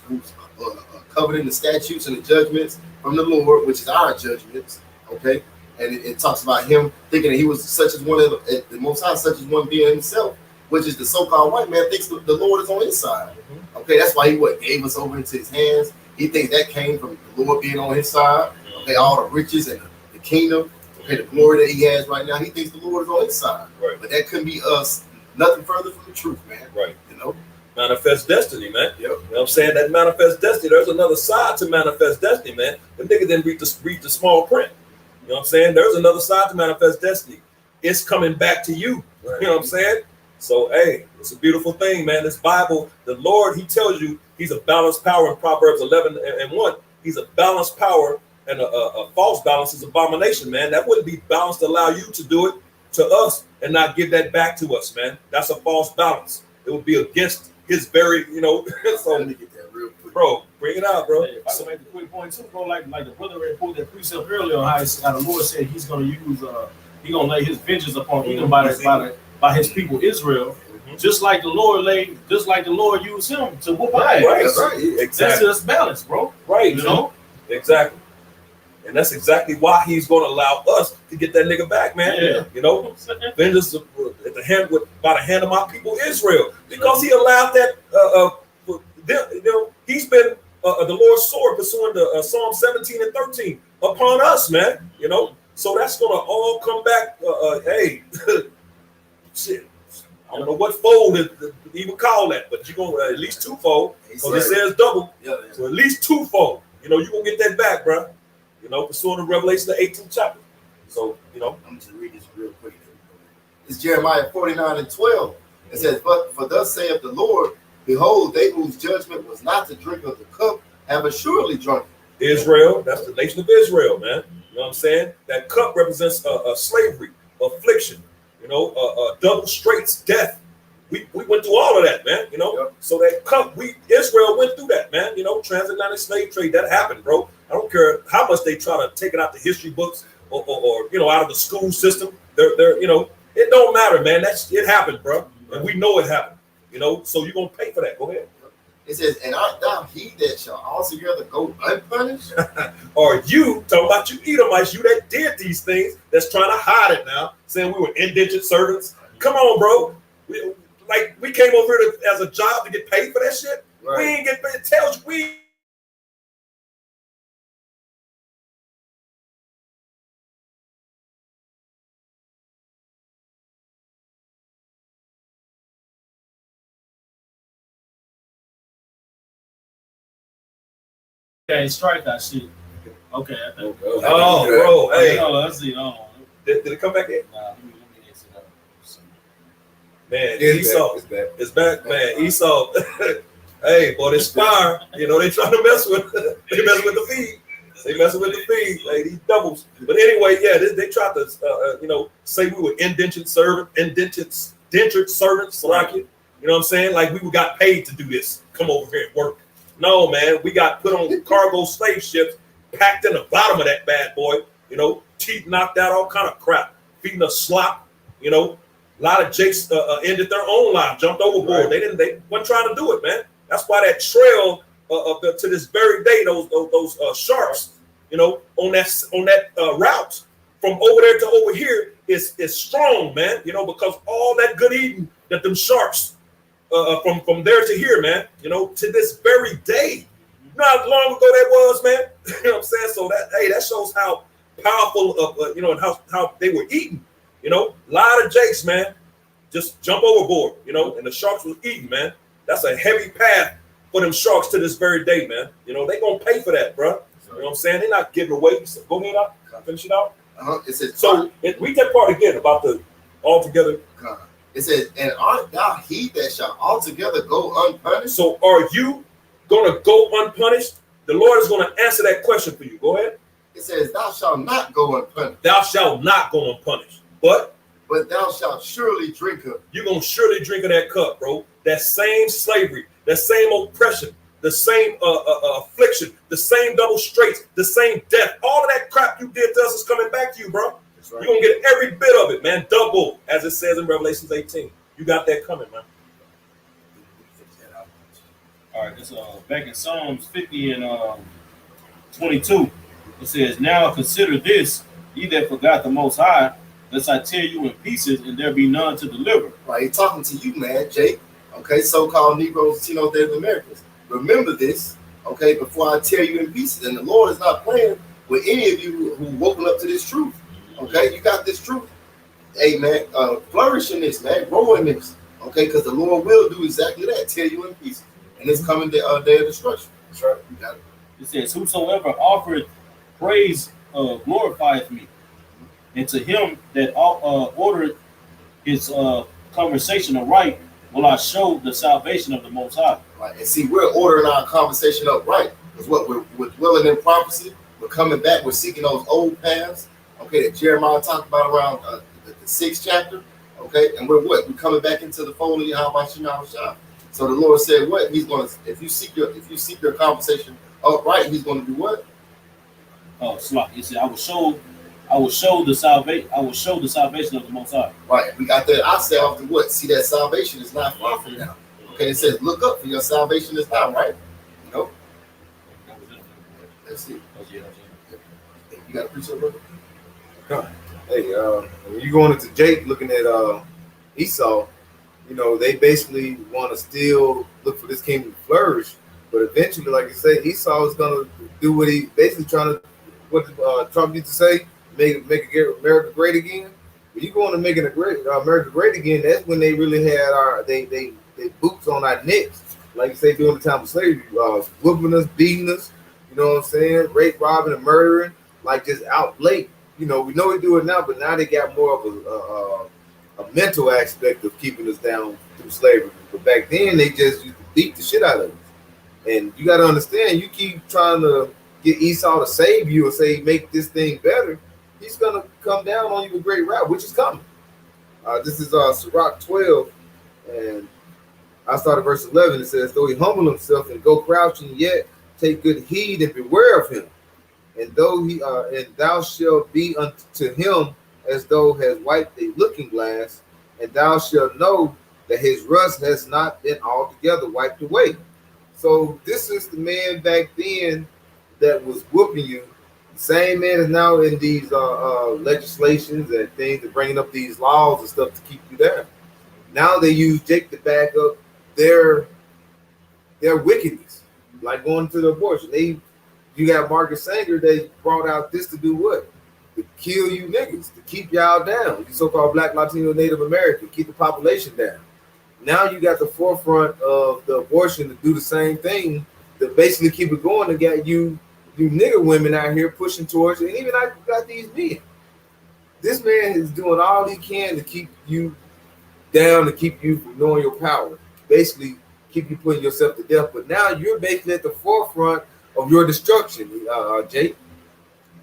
covered in the statutes and the judgments from the Lord, which is our judgments, okay? And it talks about him thinking that he was such as one of the Most High, such as one being himself, which is the so-called white man thinks the Lord is on his side. Mm-hmm. Okay, that's why he gave us over into his hands. He thinks that came from the Lord being on his side. Okay, all the riches and the kingdom. Okay, the glory that he has right now, he thinks the Lord is on his side. Right. But that couldn't be us. Nothing further from the truth, man. Right. You know? Manifest destiny, man. Yep. You know what I'm saying? That manifest destiny. There's another side to manifest destiny, man. Them niggas didn't read the small print. You know what I'm saying? There's another side to manifest destiny. It's coming back to you. Right. You know what I'm saying? So, hey, it's a beautiful thing, man. This Bible, the Lord, he tells you he's a balanced power in Proverbs 11 and 1. He's a balanced power, and a false balance is abomination, man. That wouldn't be balanced to allow you to do it to us and not give that back to us, man. That's a false balance. It would be against his very, you know. So, let me get that real quick. bro, bring it out, bro. Hey, if I can make a quick point too, bro, like the brother read pulled that precept earlier on how the Lord said he's gonna use he gonna lay his vengeance upon Edom by his people Israel, just like the Lord used him to whoop our ass. Right, That's right. That's exactly. just balance, bro. Right, You know? exactly. And that's exactly why he's going to allow us to get that nigga back, man. Yeah. You know, vengeance at the hand by the hand of my people Israel, because he allowed that. You know, he's been the Lord's sword pursuing the Psalm 17 and 13 upon us, man. You know, so that's going to all come back. Hey, shit. I don't know what fold to even call that, but you're going to at least twofold, because it says double. Yeah, So at least twofold. You know, you're going to get that back, bro. You know, pursuing the Revelation, the 18th chapter. So, you know. I'm just read this real quick. It's Jeremiah 49 and 12. It says, but for thus saith the Lord, behold, they whose judgment was not to drink of the cup have assuredly drunk it. Israel, that's the nation of Israel, man. You know what I'm saying? That cup represents slavery, affliction, you know, double straits, death. We went through all of that, man. You know, Yep. So that cup, Israel went through that, man. You know, transatlantic slave trade, that happened, bro. I don't care how much they try to take it out the history books or you know, out of the school system. They're you know, it don't matter, man. It happened, bro, and we know it happened. You know, so you're gonna pay for that. Go ahead. It says, and art thou he that shall altogether go unpunished? Or you talking about you Edomites, you that did these things, that's trying to hide it now, saying we were indentured servants. Come on, bro. We came over here as a job to get paid for that shit. Right. We ain't get paid. It tells you we. Okay, strike that shit. Okay. Oh, bro, hey, Let's see. did it come back in? Nah, let me exit up. Man, It's Esau, back. It's back. it's back, man. Esau, hey, boy, this fire. You know they trying to mess with. They messing with the feed. They messing with the feed. Hey, these doubles. But anyway, yeah, they tried to, you know, say we were indentured servants, like it. You know what I'm saying? Like we got paid to do this. Come over here and work. No, man, we got put on cargo slave ships, packed in the bottom of that bad boy. You know, teeth knocked out, all kind of crap, feeding us slop. You know, a lot of jakes ended their own life, jumped overboard. Right. They weren't trying to do it, man. That's why that trail to this very day, those sharks, you know, on that route from over there to over here is strong, man. You know, because all that good eating that them sharks from there to here, man. You know, to this very day. You know how long ago that was, man. You know what I'm saying? So that shows how powerful you know, and how they were eating. You know, a lot of jakes, man, just jump overboard. You know, and the sharks was eating, man. That's a heavy path for them sharks to this very day, man. You know, they gonna pay for that, bro. You know what I'm saying? They're not giving away. So go ahead, finish it out. It says, So read that part again about the altogether. it says, and art thou he that shall altogether go unpunished? So are you gonna go unpunished? The Lord is gonna answer that question for you. Go ahead. It says, thou shalt not go unpunished, Thou shalt not go unpunished, but but thou shalt surely drink of it. you're gonna surely drink of that cup, bro. That same slavery, that same oppression, the same affliction, the same double straits, the same death. All of that crap you did to us is coming back to you, bro. That's right. You're gonna get every bit of it, man. Double, as it says in Revelation 18. You got that coming, man. All right, this back in Psalms 50 and 22. It says, now consider this, ye that forgot the Most High, lest I tear you in pieces, and there be none to deliver. Right, he's talking to you, man, Jake. Okay, so-called Negroes, Latino, Native Americans. Remember this, okay, before I tear you in pieces. And the Lord is not playing with any of you who woken up to this truth. Okay, you got this truth. Hey man, flourish in this, man, grow in this. Okay, because the Lord will do exactly that, tear you in pieces. And it's coming the day of destruction. That's right. You got it. It says, whosoever offereth praise glorifieth me. And to him that ordered his conversation aright, will I show the salvation of the Most High. Right. And see, we're ordering our conversation up right. Because what we're dwelling in prophecy, we're coming back, we're seeking those old paths, okay, that Jeremiah talked about around the 6th chapter. Okay, and we're what? We're coming back into the fold of Yahweh Shah. So the Lord said, "What? He's going to if you seek your conversation upright, He's going to do what?" Oh, Slack. He said, I will show the salvation of the Most High. Right. We got that ourselves to what? See that salvation is not far from now. Okay, it says, "Look up, for your salvation is now." Right? You know. That's it. You got to preach it, brother. Hey, when you going into Jake looking at Esau, you know, they basically want to still look for this kingdom to flourish, but eventually, like you say, Esau is gonna do what he basically trying to, what Trump used to say, make America great again. When you going to making America great again, that's when they really had they boots on our necks, like you say, during the time of slavery, whooping us, beating us, you know what I'm saying, rape, robbing, and murdering, like just out late. You know, we know we do it now, but now they got more of a mental aspect of keeping us down through slavery. But back then, they just used to beat the shit out of us. And you got to understand, you keep trying to get Esau to save you and say, make this thing better, he's going to come down on you with great wrath, which is coming. This is Sirach 12, and I start at verse 11. It says, though he humble himself and go crouching, yet take good heed and beware of him. And though and thou shalt be unto him as though has wiped a looking glass, and thou shalt know that his rust has not been altogether wiped away. So this is the man back then that was whooping you. The same man is now in these legislations and things and bringing up these laws and stuff to keep you down. Now they use Jake to back up their wickedness, like going to the abortion. You got Marcus Sanger, they brought out this to do what? To kill you niggas, to keep y'all down. You so-called Black, Latino, Native American, keep the population down. Now you got the forefront of the abortion to do the same thing, to basically keep it going, to get you nigger women out here pushing towards it. And even I got these men. This man is doing all he can to keep you down, to keep you from knowing your power. Basically, keep you putting yourself to death. But now you're basically at the forefront of your destruction, Jake.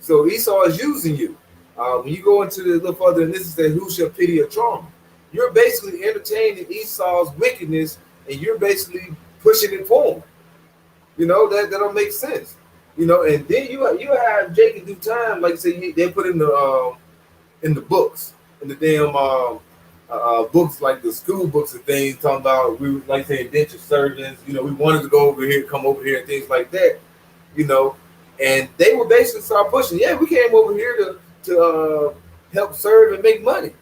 So Esau is using you. When you go into the little further, and this is that who shall pity a trauma, you're basically entertaining Esau's wickedness, and you're basically pushing it forward. You know, that don't make sense. You know, and then you have Jake in due time, like say they put in the books, in the damn books, like the school books and things, talking about we like say indentured servants. You know, we wanted to go over here, come over here, and things like that. You know, and they would basically start pushing. Yeah, we came over here to help serve and make money.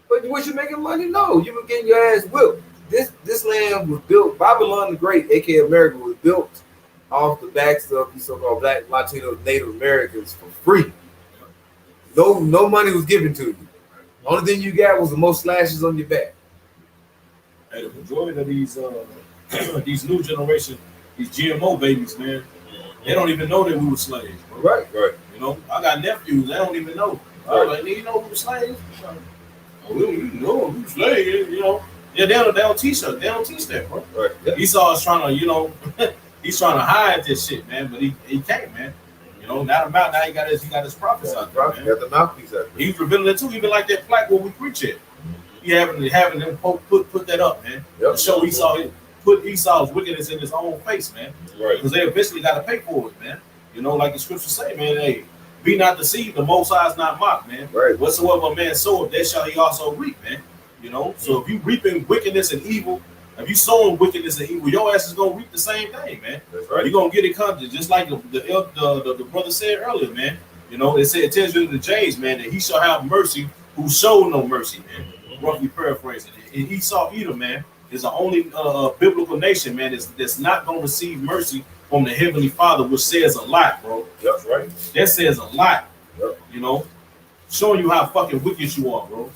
But was you making money? No, you were getting your ass whipped. This land was built, Babylon the Great, aka America, was built off the backs of these so-called Black, Latino, Native Americans for free. No money was given to you. The only thing you got was the most slashes on your back. And the majority of these new generation, these GMO babies, man, they don't even know that we were slaves. Bro. Right. You know, I got nephews, they don't even know. I was like, nigga, you know we were slaves? Oh, we know we were slaves, you know. Yeah, they don't teach us. They don't teach that, bro. Right. Yeah. Esau is trying to, you know, he's trying to hide this shit, man, but he can't, man. You know, now he got his prophets out there, man. Got the mouthpiece out there. He's revealing it too, even like that plaque where we preach it. He having them put that up, man. Yep. To show put Esau's wickedness in his own face, man. Right. Because they eventually got to pay for it, man. You know, like the scriptures say, man, hey, be not deceived, the Most High is not mocked, man. Right. Whatsoever a man soweth, that shall he also reap, man. You know, so if you reaping wickedness and evil, if you sowing wickedness and evil, your ass is gonna reap the same thing, man. That's right. You're gonna get it covered, just like the brother said earlier, man. You know, it tells you in the James, man, that he shall have mercy who showed no mercy, man. Roughly paraphrasing. And Esau, Edom, man, is the only biblical nation, man, that's not gonna receive mercy from the Heavenly Father, which says a lot, bro. That's right. That says a lot. Yep. You know, showing you how fucking wicked you are, bro.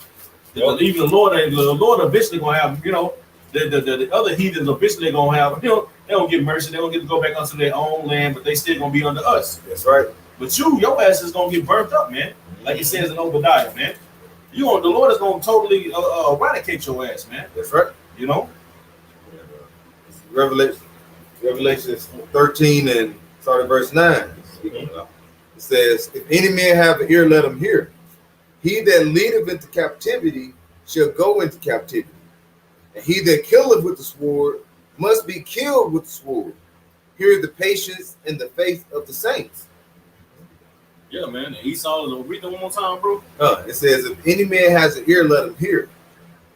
Even the Lord eventually gonna have, you know, the other heathens eventually gonna have, you know, they don't get mercy, they don't get to go back onto their own land, but they still gonna be under us. That's right. But your ass is gonna get burnt up, man. Like it says in Obadiah, man. The Lord is gonna totally eradicate your ass, man. That's right. You know. Revelation 13 and starting verse 9. It says, "If any man have an ear, let him hear. He that leadeth into captivity shall go into captivity, and he that killeth with the sword must be killed with the sword. Hear the patience and the faith of the saints." Yeah, man. Esau, read that one more time, bro. It says, "If any man has an ear, let him hear.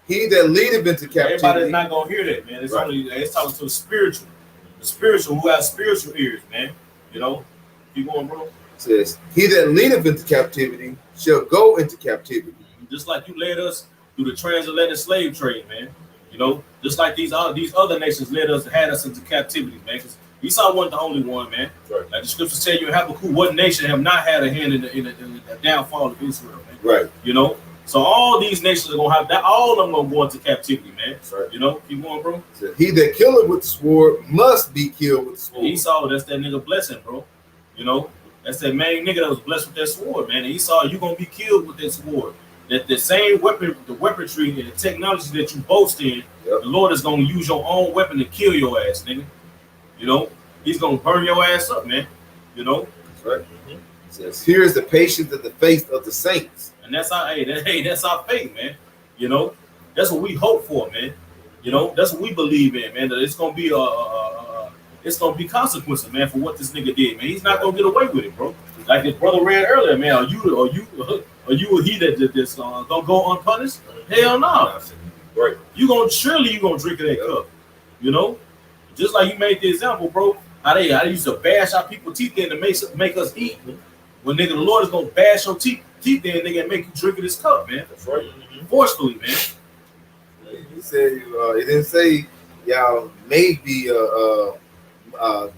He that leadeth into captivity." Everybody's not gonna hear that, man. It's Right. it's talking to the spiritual who has spiritual ears, man. You know. Keep going, bro. It says, "He that leadeth into captivity shall go into captivity." Just like you led us through the transatlantic slave trade, man. You know, just like these other nations had us into captivity, man. Because Esau wasn't the only one, man. Right. Like the scriptures tell you in Habakkuk, what nation have not had a hand in the downfall of Israel, man. Right. You know, so all these nations are gonna have that. All of them gonna go into captivity, man. Right. You know, keep going, bro. It says, "He that killeth with the sword must be killed with the sword." Esau, that's that nigga blessing, bro. You know, that's that main nigga that was blessed with that sword, man. And Esau, you gonna be killed with that sword. That the same weapon, the weaponry and the technology that you boast in, Yep. the Lord is gonna use your own weapon to kill your ass, nigga. You know, he's gonna burn your ass up, man. You know, That's right. It says, "Here is the patience and the faith of the saints." and that's our that's our faith, man. You know, that's what we hope for, man. You know, that's what we believe in, man. That it's gonna be it's gonna be consequences, man, for what this nigga did, man. He's not gonna get away with it, bro. Like his brother read earlier, man. Are you a he that's gonna go unpunished? Hell no. Right. You gonna drink of that cup, you know. Just like you made the example, bro. How they used to bash our people's teeth in to make us eat. When nigga, the Lord is gonna bash your teeth in, nigga, and make you drink of this cup, man. That's right. Forcefully, man. He said, it didn't say y'all may be the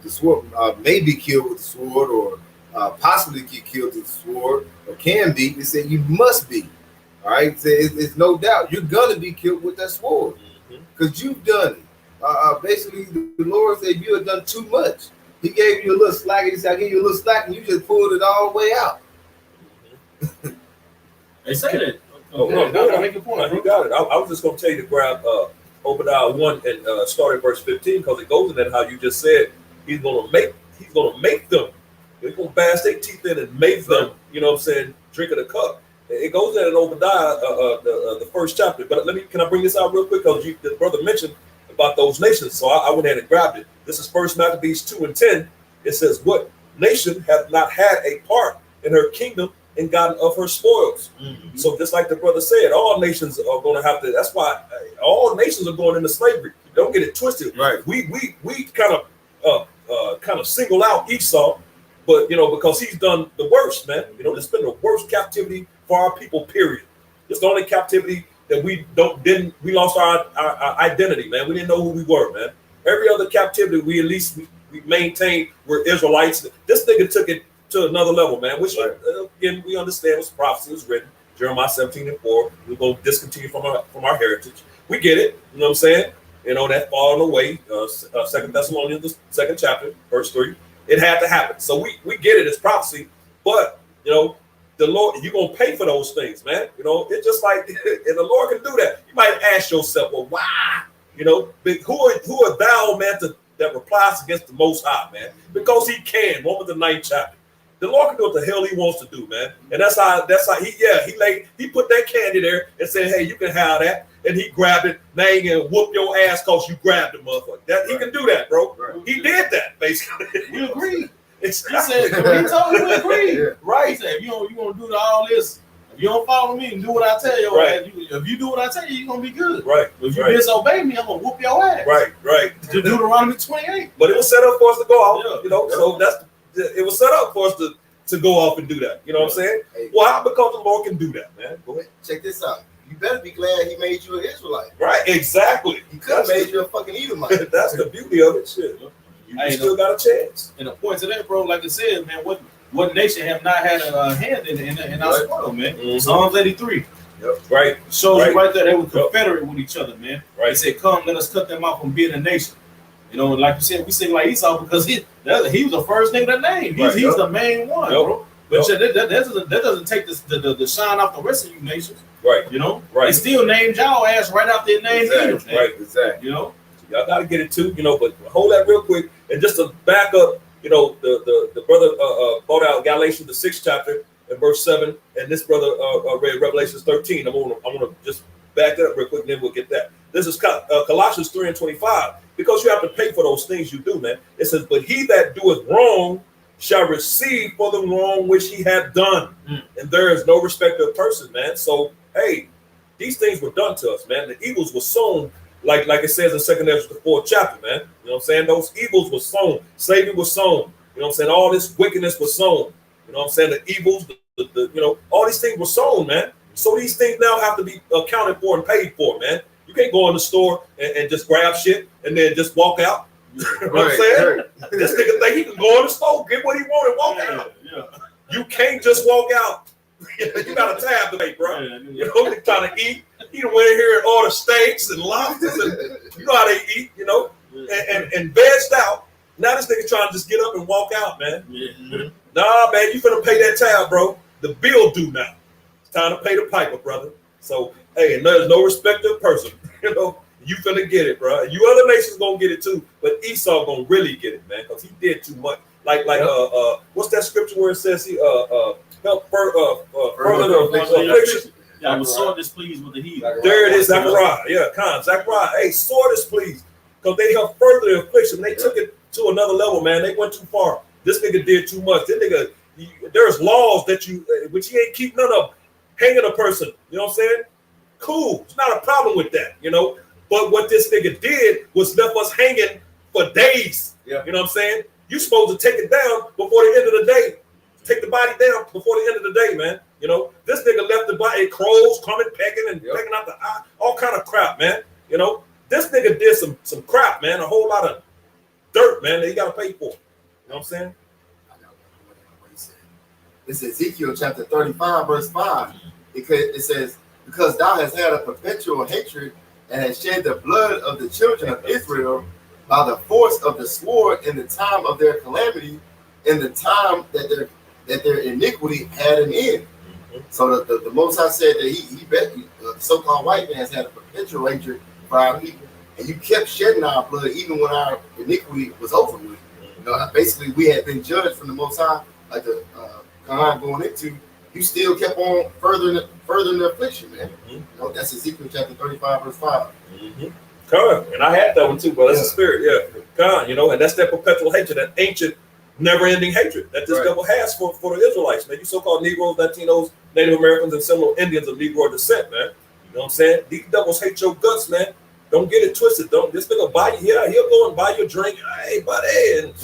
sword may be killed with the sword, or possibly get killed with the sword, or can be. It said you must be. All right, it's no doubt you're gonna be killed with that sword because you've done it. Basically, the Lord said you have done too much. He gave you a little slack. He said, "I give you a little slack," and you just pulled it all the way out. They say that. Oh, no, Make a point, you bro. got it. I was just going to tell you to grab Obadiah 1 and start at verse 15, because it goes in that how you just said he's going to make them. He's going to bash their teeth in and make them, you know what I'm saying, drink of the cup. It goes in Obadiah, the first chapter. But can I bring this out real quick? Because the brother mentioned about those nations. So I went ahead and grabbed it. This is First Maccabees 2 and 10. It says, "What nation hath not had a part in her kingdom and gotten of her spoils?" Mm-hmm. So just like the brother said, all nations are going to have to. That's why all nations are going into slavery. Don't get it twisted. Right. We kind of single out Esau, but you know, because he's done the worst, man. You know, this has been the worst captivity for our people. Period. It's the only captivity that we lost our identity, man. We didn't know who we were, man. Every other captivity, we at least we maintained we're Israelites. This nigga took it to another level, man. Which again, we understand was prophecy was written, Jeremiah 17 and 4. We're gonna discontinue from our heritage. We get it, you know what I'm saying? You know, that falling away. 2 Thessalonians, the 2nd chapter, verse 3. It had to happen. So we get it as prophecy, but you know, the Lord, you're gonna pay for those things, man. You know, it's just like, and the Lord can do that. You might ask yourself, well, why? You know, who are thou, man, that replies against the Most High, man? Because he can. Romans the 9th chapter. The Lord can do what the hell he wants to do, man. And that's how he put that candy there and said, hey, you can have that. And he grabbed it. Now he can whoop your ass because you grabbed the motherfucker. He can do that, bro. Right. He did that, basically. We agree. He Exactly. said, he told me we agree. Yeah. Right. He said, if you want to do all this, if you don't follow me and do what I tell you, Right. if you do what I tell you, you're going to be good. Right. If you Right. disobey me, I'm going to whoop your ass. Right. Deuteronomy 28. But it was set up for us to go out, Yeah. you know. So it was set up for us to go off and do that. You know what I'm saying? Hey, Why? Because the Lord can do that, man. Go ahead. check this out. You better be glad he made you an Israelite. Right. Exactly. He could have made you a fucking Edomite. That's the beauty of it. Shit. You Hey, still got a chance. And the point to that, bro, like I said, man, what nation have not had a hand in our spoil, man? Mhm. Psalms 83 Right. shows Right. you right there they were confederate with each other, man. They Right. said, "Come, let us cut them off from being a nation." You know, like you said, we sing like Esau because he was the first nigga to name. He's, Right. he's the main one, Yep. bro. But that doesn't take the shine off the rest of you nations. Right. You know, Right. They still named y'all ass right after their name. Exactly. Man. Right. Exactly. You know, Y'all got to get it too, you know. But hold that real quick, and just to back up, you know, the brother brought out Galatians the 6th chapter and verse 7, and this brother read Revelations 13. I'm gonna just back that up real quick, and then we'll get that. This is Colossians 3:25, because you have to pay for those things you do, man. It says, "But he that doeth wrong shall receive for the wrong which he hath done," and there is no respect of person, man. So hey, these things were done to us, man. The evils were sown. Like it says in 2 Ezra the 4th chapter, man. You know what I'm saying? Those evils were sown. Slavery was sown. You know what I'm saying? All this wickedness was sown. You know what I'm saying? The evils, the you know, all these things were sown, man. So these things now have to be accounted for and paid for, man. You can't go in the store and just grab shit and then just walk out. You know what I'm saying? Right. This nigga think he can go in the store, get what he want, and walk out. yeah. You can't just walk out. You got a tab to make, bro. Yeah. You know, they're trying to eat. He done went in here and ordered steaks and lobsters, and you know how they eat, you know, and vegged out. Now this nigga trying to just get up and walk out, man. Yeah. Nah, man, you finna pay that tab, bro. The bill due now. It's time to pay the piper, brother. So, hey, and there's no respect of person. You know, you finna get it, bro. You other nations gonna get it too, but Esau gonna really get it, man, because he did too much. Like, what's that scripture where it says he help further the affliction? Yeah, I was sore displeased with the heathen. There it is, Zechariah. Yeah, Zechariah. Hey, sore displeased, because they helped further the affliction. They took it to another level, man. They went too far. This nigga did too much. This nigga, there's laws that which he ain't keep none of. Hanging a person, you know what I'm saying? Cool. It's not a problem with that, you know. But what this nigga did was left us hanging for days. Yeah. You know what I'm saying? You supposed to take it down before the end of the day. Take the body down before the end of the day, man. You know, this nigga left the body, crows coming, pecking, and pecking out the eye, all kind of crap, man. You know, this nigga did some crap, man. A whole lot of dirt, man, that he got to pay for. You know what I'm saying? It's Ezekiel chapter 35, verse 5. It says, because thou hast had a perpetual hatred and hast shed the blood of the children of Israel by the force of the sword in the time of their calamity, in the time that their iniquity had an end. So the Most High said that he bet the so-called white man has had a perpetual hatred for our people, and you kept shedding our blood even when our iniquity was over with. You know, basically we had been judged from the Most High, like the Quran going into. You still kept on furthering the affliction, man. You know, that's Ezekiel chapter 35, verse 5. Con, and I had that one too, but that's a spirit, yeah. Con, you know, and that's that perpetual hatred, that ancient, never-ending hatred that this devil has for the Israelites, man. You so-called Negroes, Latinos, Native Americans, and Seminole Indians of Negro descent, man. You know what I'm saying? These devils hate your guts, man. Don't get it twisted. Don't this nigga buy you. Yeah, he'll go and buy you a drink. Hey, buddy, and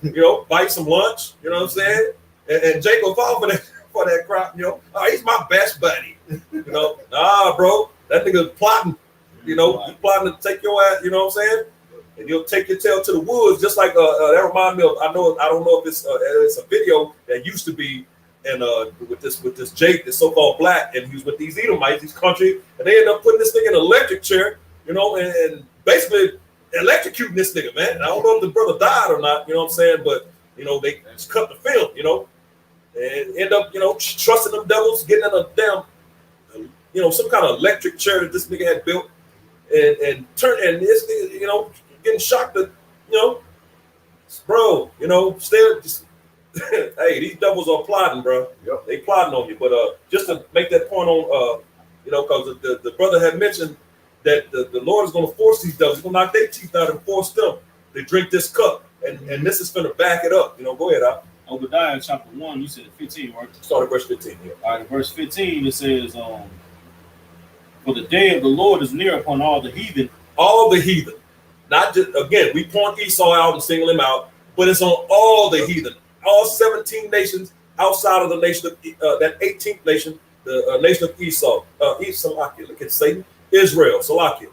you know, buy you some lunch. You know what I'm saying? And Jacob fall for that crap. You know, oh, he's my best buddy. You know, nah, bro, that nigga plotting. You know, he plotting to take your ass. You know what I'm saying? And he'll take your tail to the woods, just like that remind me of. I don't know if it's a video that used to be, and with this Jake, this so-called black, and he was with these Edomites, these country, and they end up putting this nigga in an electric chair, you know, and basically electrocuting this nigga, man. And I don't know if the brother died or not, you know what I'm saying, but you know they just cut the film, you know, and end up, you know, trusting them devils, getting in a damn, you know, some kind of electric chair that this nigga had built, and this nigga, you know, getting shocked that, you know, bro, you know, still just, hey, these devils are plotting, bro. Yep. They plotting on you. But just to make that point on, you know, because the brother had mentioned that the Lord is going to force these devils. He's going to knock their teeth out and force them to drink this cup. And this is going to back it up. You know, go ahead, Al. Obadiah chapter 1, you said 15, right? Start at verse 15 here. All right, verse 15, it says, for the day of the Lord is near upon all the heathen. All the heathen. Not just, again, we point Esau out and single him out, but it's on all the heathen. All 17 nations outside of the nation of that 18th nation, the nation of Esau. Salakia, look at Satan. Israel, Salakia.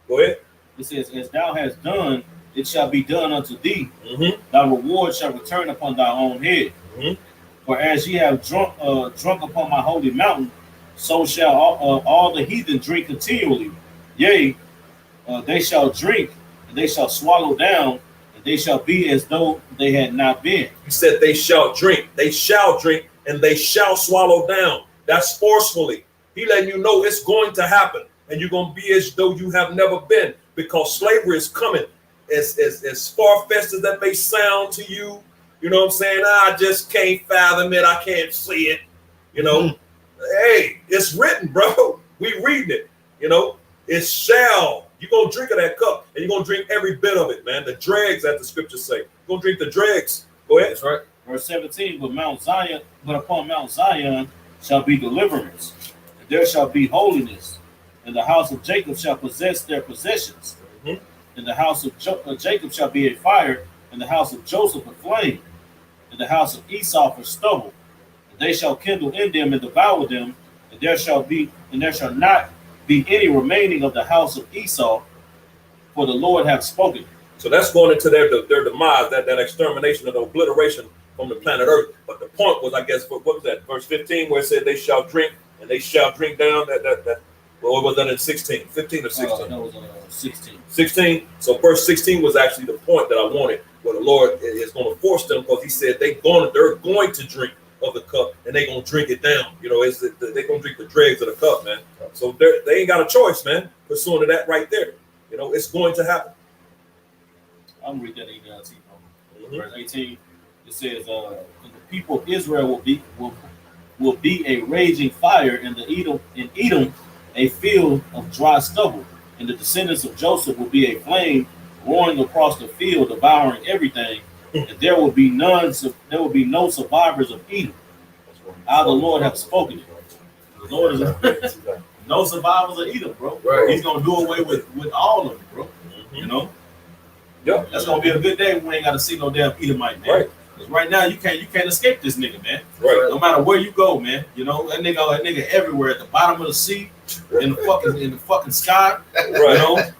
Go ahead. It says, as thou hast done, it shall be done unto thee. Mm-hmm. Thy reward shall return upon thy own head. Mhm. For as ye have drunk upon my holy mountain, so shall all the heathen drink continually. Yea, they shall drink, and they shall swallow down, and they shall be as though they had not been. He said they shall drink, and they shall swallow down. That's forcefully. He letting you know it's going to happen, and you're going to be as though you have never been, because slavery is coming. As far-fetched as that may sound to you, you know what I'm saying? I just can't fathom it. I can't see it. You know, hey, it's written, bro. We reading it. You know, it shall. You're going to drink of that cup, and you're going to drink every bit of it, man. The dregs, that the scriptures say. You're going to drink the dregs. Go ahead. That's right. Verse 17, but upon Mount Zion shall be deliverance, and there shall be holiness, and the house of Jacob shall possess their possessions. Mhm. And the house of Jacob shall be a fire, and the house of Joseph a flame, and the house of Esau for stubble. And they shall kindle in them and devour them, and there shall not be any remaining of the house of Esau, for the Lord hath spoken. So that's going into their demise, that extermination and obliteration from the planet Earth. But the point was, I guess, what was that? Verse 15, where it said they shall drink, and they shall drink down what was that in 16? 15 or 16? That was 16. 16. So verse 16 was actually the point that I wanted, where the Lord is going to force them, because he said they're going to drink of the cup, and they're going to drink it down. You know, they're going to drink the dregs of the cup, man. So they ain't got a choice, man, pursuing to that right there. You know, it's going to happen. I'm going to read that ELT from verse 18. It says, the people of Israel will be a raging fire, in Edom a field of dry stubble, and the descendants of Joseph will be a flame roaring across the field, devouring everything, and there will be no survivors of Edom. I, the Lord, have spoken it. The Lord is no survivors of Edom, bro. Right. He's gonna do away with all of them, bro. You know? Yeah. That's gonna be a good day when we ain't gotta see no damn Edomite, man. Right. Because right now you can't escape this nigga, man. Right. No matter where you go, man. You know, that nigga everywhere, at the bottom of the sea, in the fucking sky. Right.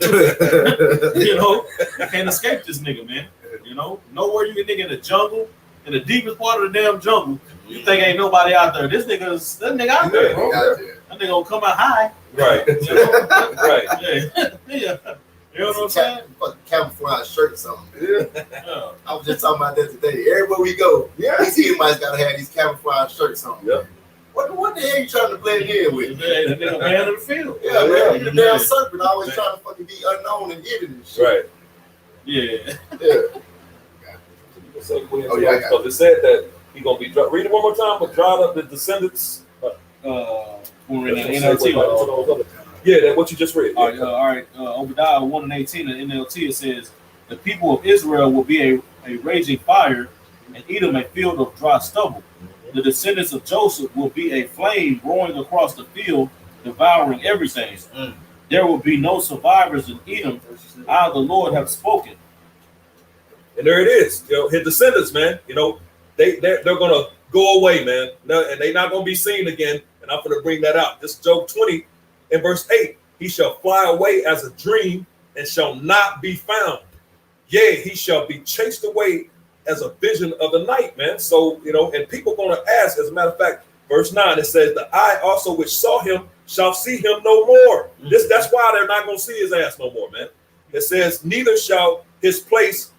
You know, you can't escape this nigga, man. You know, nowhere you can nigga in the jungle, in the deepest part of the damn jungle. You think ain't nobody out there? That nigga out there, bro. That nigga gonna come out high. Right. You know? Right. Yeah. You know what I'm saying? Fucking camouflage shirt or something. Yeah. I was just talking about that today. Everywhere we go, these Edomites gotta have these camouflage shirts on. Yeah. What the hell you trying to blend in with? That nigga man of the field. Yeah, man. You the damn serpent always trying to fucking be unknown and hidden and shit. Right. Yeah. Oh, yeah, I got Because it said that he's gonna be read it one more time, but dried up the descendants. We're in the NLT. Yeah, that what you just read. All right. Obadiah 1:18 in NLT, it says, the people of Israel will be a raging fire, and Edom a field of dry stubble. The descendants of Joseph will be a flame roaring across the field, devouring everything. There will be no survivors in Edom. I, the Lord, have spoken. And there it is. You know, his descendants, man. You know, they're gonna go away, man. No, and they're not gonna be seen again. And I'm gonna bring that out. This is Job 20 in verse 8. He shall fly away as a dream and shall not be found. Yea, he shall be chased away as a vision of the night, man. So, you know, and people gonna ask, as a matter of fact, verse 9, it says, the eye also which saw him shall see him no more. That's why they're not gonna see his ass no more, man. It says, neither shall his place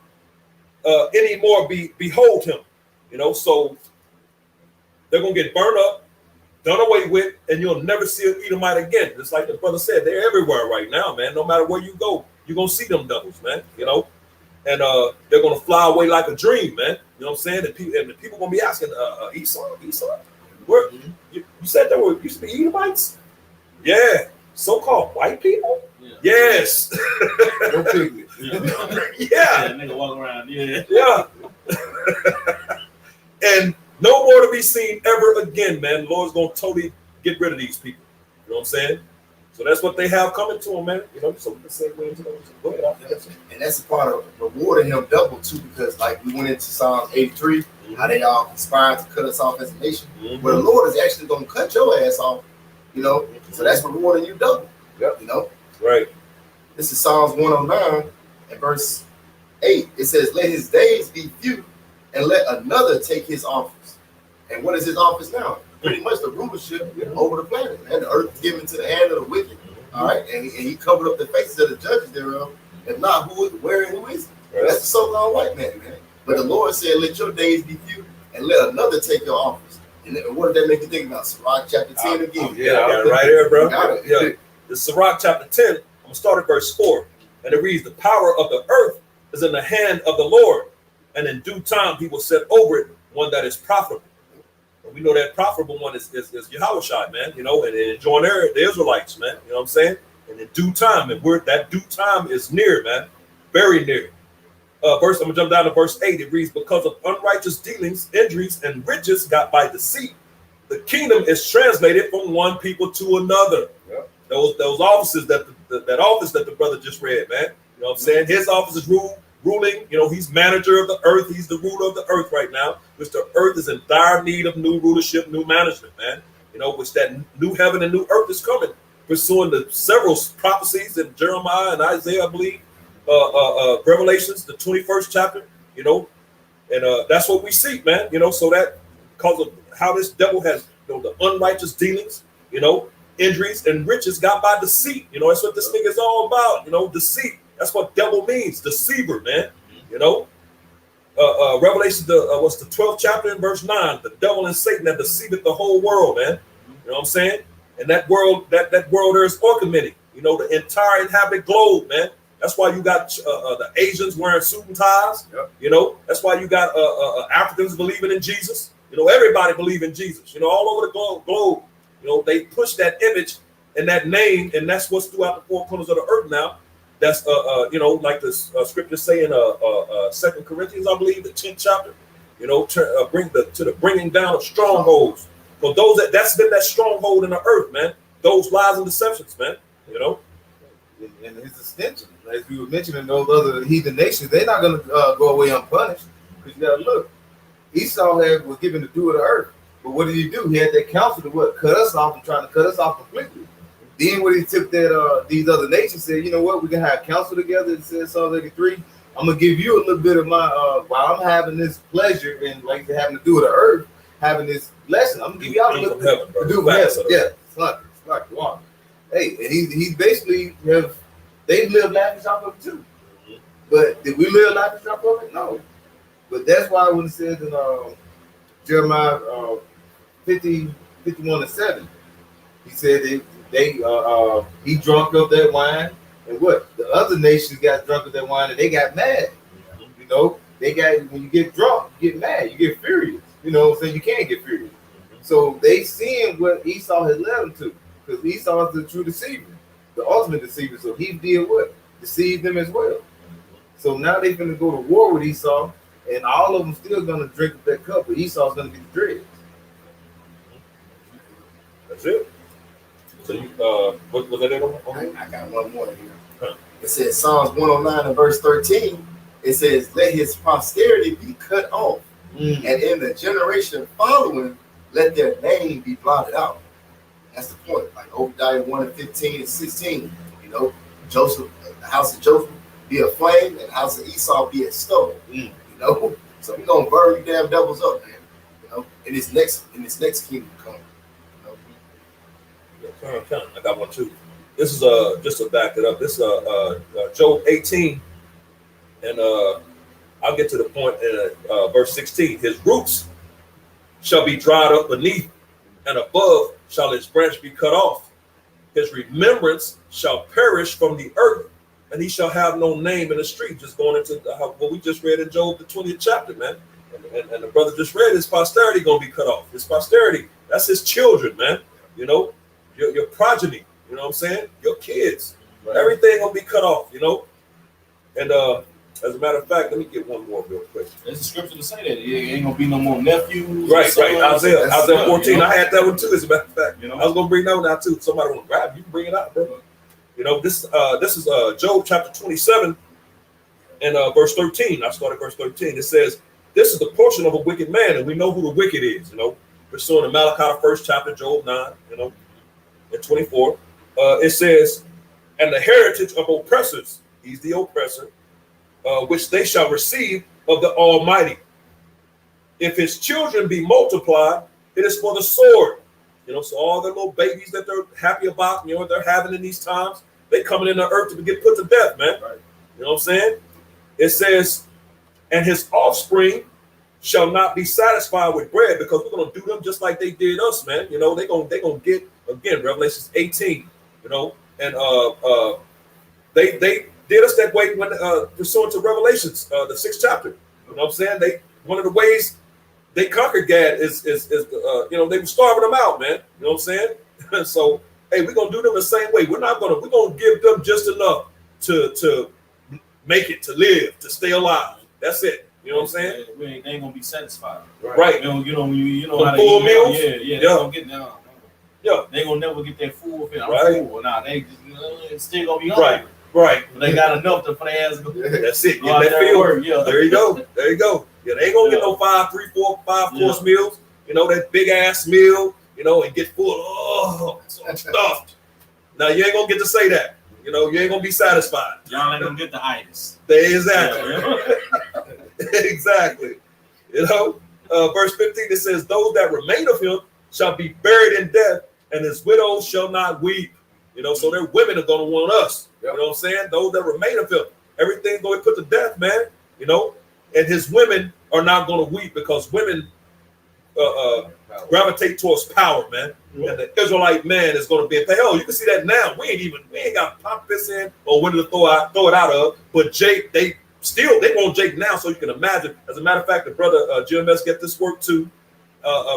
any more behold him. You know, so they're gonna get burned up, done away with, and you'll never see an Edomite again. Just like the brother said, they're everywhere right now, man. No matter where you go, you're gonna see them devils, man. You know, and they're gonna fly away like a dream, man. You know what I'm saying? And the people gonna be asking, Esau, where you said there used to be Edomites? Yeah, so-called white people. Yeah. Yes. No piglet. Yeah. Nigga walk around. Yeah. Yeah. And no more to be seen ever again, man. The Lord's gonna totally get rid of these people. You know what I'm saying? So that's what they have coming to them, man. You know, so we can say, go ahead. And that's a part of rewarding him double too, because like we went into Psalms 83, how they all conspired to cut us off as a nation. Well, the Lord is actually gonna cut your ass off, you know. So that's rewarding you double. Yep. You know? Right. This is Psalms 109 and verse 8. It says, let his days be few and let another take his office. And what is his office now? Pretty much the rulership over the planet. And the earth is given to the hand of the wicked. All right, and he covered up the faces of the judges thereof. If not, where and who is it? That's the so-called white man. But the Lord said, let your days be few, and let another take your office. And then, what did that make you think about? Sirach chapter 10 again. Yeah, I got it right here, bro. Got it. Yeah. The Sirach chapter 10, I'm going to start at verse 4. And it reads, the power of the earth is in the hand of the Lord, and in due time he will set over it one that is profitable. And we know that profitable one is Yahushua, man, you know, and join the Israelites, man, you know what I'm saying? And in due time, and that due time is near, man, very near. I'm gonna jump down to verse 8. It reads, because of unrighteous dealings, injuries, and riches got by deceit, the kingdom is translated from one people to another. Yep. Those offices that office that the brother just read, man. You know what I'm saying? His office is ruling, you know, he's manager of the earth, he's the ruler of the earth right now, which the earth is in dire need of new rulership, new management, man. You know, which that new heaven and new earth is coming, pursuing the several prophecies in Jeremiah and Isaiah, I believe. Revelations, the 21st chapter, you know, and that's what we see, man, you know, so that because of how this devil has, you know, the unrighteous dealings, you know, injuries and riches got by deceit, you know, that's what this thing is all about, you know, deceit. That's what devil means, deceiver, man, you know. Revelation, what's the 12th chapter in verse 9, the devil and Satan that deceiveth the whole world, man, you know what I'm saying? And that world, that world there is orchomany, you know, the entire inhabited globe, man. That's why you got the Asians wearing suit and ties. Yep. You know, that's why you got Africans believing in Jesus. You know, everybody believe in Jesus. You know, all over the globe. You know, they push that image and that name, and that's what's throughout the four corners of the earth now. That's you know, like the scriptures say in 2 Corinthians, I believe, the 10th chapter. You know, bring the bringing down of strongholds. So that's been that stronghold in the earth, man. Those lies and deceptions, man. You know. And his extension, as we were mentioning, those other heathen nations, they're not going to go away unpunished. Because you got to look, Esau was given the dew of the earth, but what did he do? He had that counsel to cut us off and trying to cut us off completely. Then when he took that, these other nations said, you know what, we can have counsel together. It says Psalm 83. I'm gonna give you a little bit of my while I'm having this pleasure and like having to do with the earth, having this blessing. I'm gonna give y'all a little bit to do with heaven. Yeah, it's like water. Hey, and he basically they've lived lavish off of it too. But did we live lavish off of it? No. But that's why when it says in Jeremiah 51:7, he said he drunk of that wine, and what? The other nations got drunk of that wine and they got mad. You know, when you get drunk, you get mad, you get furious. You know, so you can't get furious. So they seeing what Esau has led them to. Because Esau is the true deceiver, the ultimate deceiver. So he did what? Deceived them as well. So now they're going to go to war with Esau, and all of them still going to drink that cup, but Esau's going to get the dregs. That's it. So you, what was that? I got one more here. Huh. It says Psalms 109 and verse 13. It says, let his posterity be cut off, and in the generation following, let their name be blotted out. That's the point. Like Obadiah 1 and 15 and 16. You know, Joseph, the house of Joseph be a flame, and the house of Esau be a stubble. You know, so we're gonna burn you damn devils up, man. You know, in this next kingdom come. You know? I got one too. This is just to back it up. This is Job 18, and I'll get to the point in verse 16. His roots shall be dried up beneath, and above shall his branch be cut off. His remembrance shall perish from the earth, and he shall have no name in the street. Just going into what we just read in Job, the 20th chapter, man. And the brother just read, his posterity going to be cut off. His posterity, that's his children, man. You know, your progeny, you know what I'm saying? Your kids, everything going to be cut off, you know? And as a matter of fact, let me get one more real quick. There's a scripture to say that. It ain't going to be no more nephews. Right. Isaiah 14. You know? I had that one too, as a matter of fact. You know? I was going to bring that one out too. Somebody want to grab it, you can bring it out, bro. You know, this is Job chapter 27 and verse 13. I started verse 13. It says, this is the portion of a wicked man, and we know who the wicked is, you know. Pursuing the Malachi first chapter, Job 9, you know, and 24. It says, and the heritage of oppressors, he's the oppressor, which they shall receive of the Almighty. If his children be multiplied, it is for the sword. You know, so all the little babies that they're happy about, you know, they're having in these times, they coming in the earth to get put to death, man. Right. You know what I'm saying? It says, and his offspring shall not be satisfied with bread, because we're gonna do them just like they did us, man. You know, they gonna get, again, Revelations 18. You know, and they did us that way when pursuant to Revelations, the 6th chapter. You know what I'm saying? One of the ways they conquered Gad is you know, they were starving them out, man. You know what I'm saying? So hey, we're gonna do them the same way. We're gonna give them just enough to make it, to live, to stay alive. That's it. You know what I'm saying? They ain't gonna be satisfied. Right. You know The how full they meals? They gonna get down. Yeah. They gonna never get that full fit. Right. Full. Nah, they just, still gonna be hungry. Right. But they got enough to for their ass. That's it. Go Get out that there and field. work, yeah. There you go. There you go. Yeah, they ain't gonna get no 5, 3, 4, 5 course meals. You know, that big ass meal, you know, and get full. Oh, so I'm stuffed. Now you ain't gonna get to say that. You know, you ain't gonna be satisfied. Y'all ain't gonna get the itis. Exactly. Exactly. You know, verse 15, it says, those that remain of him shall be buried in death, and his widows shall not weep. You know, so their women are gonna want us. You know what I'm saying? Those that remain of him, everything's going to put to death, man. You know, and his women are not going to weep, because women gravitate towards power, man. And the Israelite man is going to be in hell. You can see that now. We ain't got to pop this in or when to throw it out of. But Jake, they want Jake now, so you can imagine. As a matter of fact, the brother GMS get this work too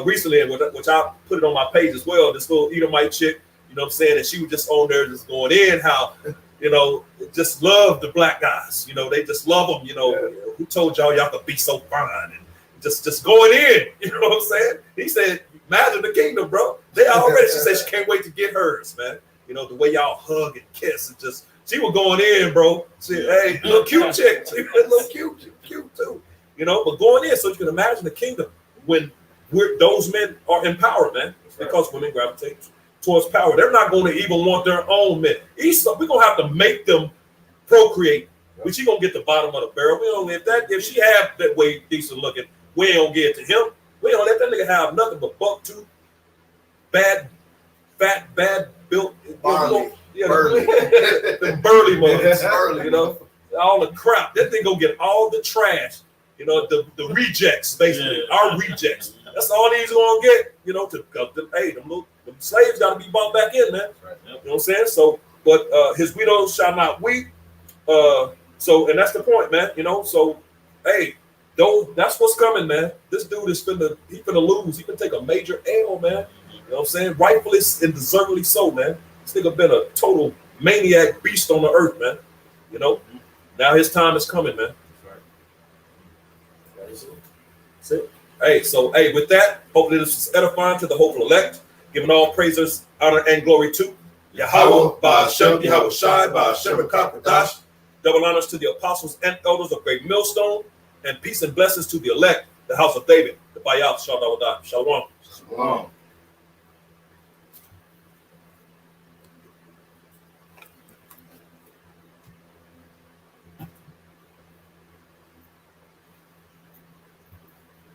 recently, which I put it on my page as well. This little Edomite chick, you know what I'm saying, and she was just on there just going in how, you know, just love the black guys. You know, they just love them. You know, who told y'all could be so fine, and just going in. You know what I'm saying? He said, imagine the kingdom, bro. They already. She said she can't wait to get hers, man. You know, the way y'all hug and kiss, and just she was going in, bro. She, hey, little cute chick, she was little cute too. You know, but going in, so you can imagine the kingdom when those men are in power, man. Because women gravitate towards power. They're not going to even want their own men. Esau, we're gonna have to make them procreate. But she gonna get the bottom of the barrel. We don't if she have that way decent looking, we ain't gonna get it to him. We don't let that nigga have nothing but buck tooth, bad, fat, bad built. Barley. Burly. The burly ones. You know, all the crap. That thing gonna get all the trash. You know, the rejects, basically. Our rejects. That's all these gonna get, you know, hey, them slaves gotta be bought back in, man. Right. You know what I'm saying? So, but his widows shall not weep. So, and that's the point, man. You know, so hey, that's what's coming, man. This dude is finna lose. He finna take a major L, man. You know what I'm saying? Rightfully and deservedly so, man. This nigga been a total maniac beast on the earth, man. You know? Now his time is coming, man. That's it. Hey, so hey, with that, hopefully this is edifying to the hopeful elect, giving all praises, honor, and glory to Yahweh, Ba'Shem, Yahweh Shai, Ba'Shem, Rakakadash. Double honors to the apostles and elders of Great Millstone, and peace and blessings to the elect, the house of David, the Bayal, Shalom. Shalom.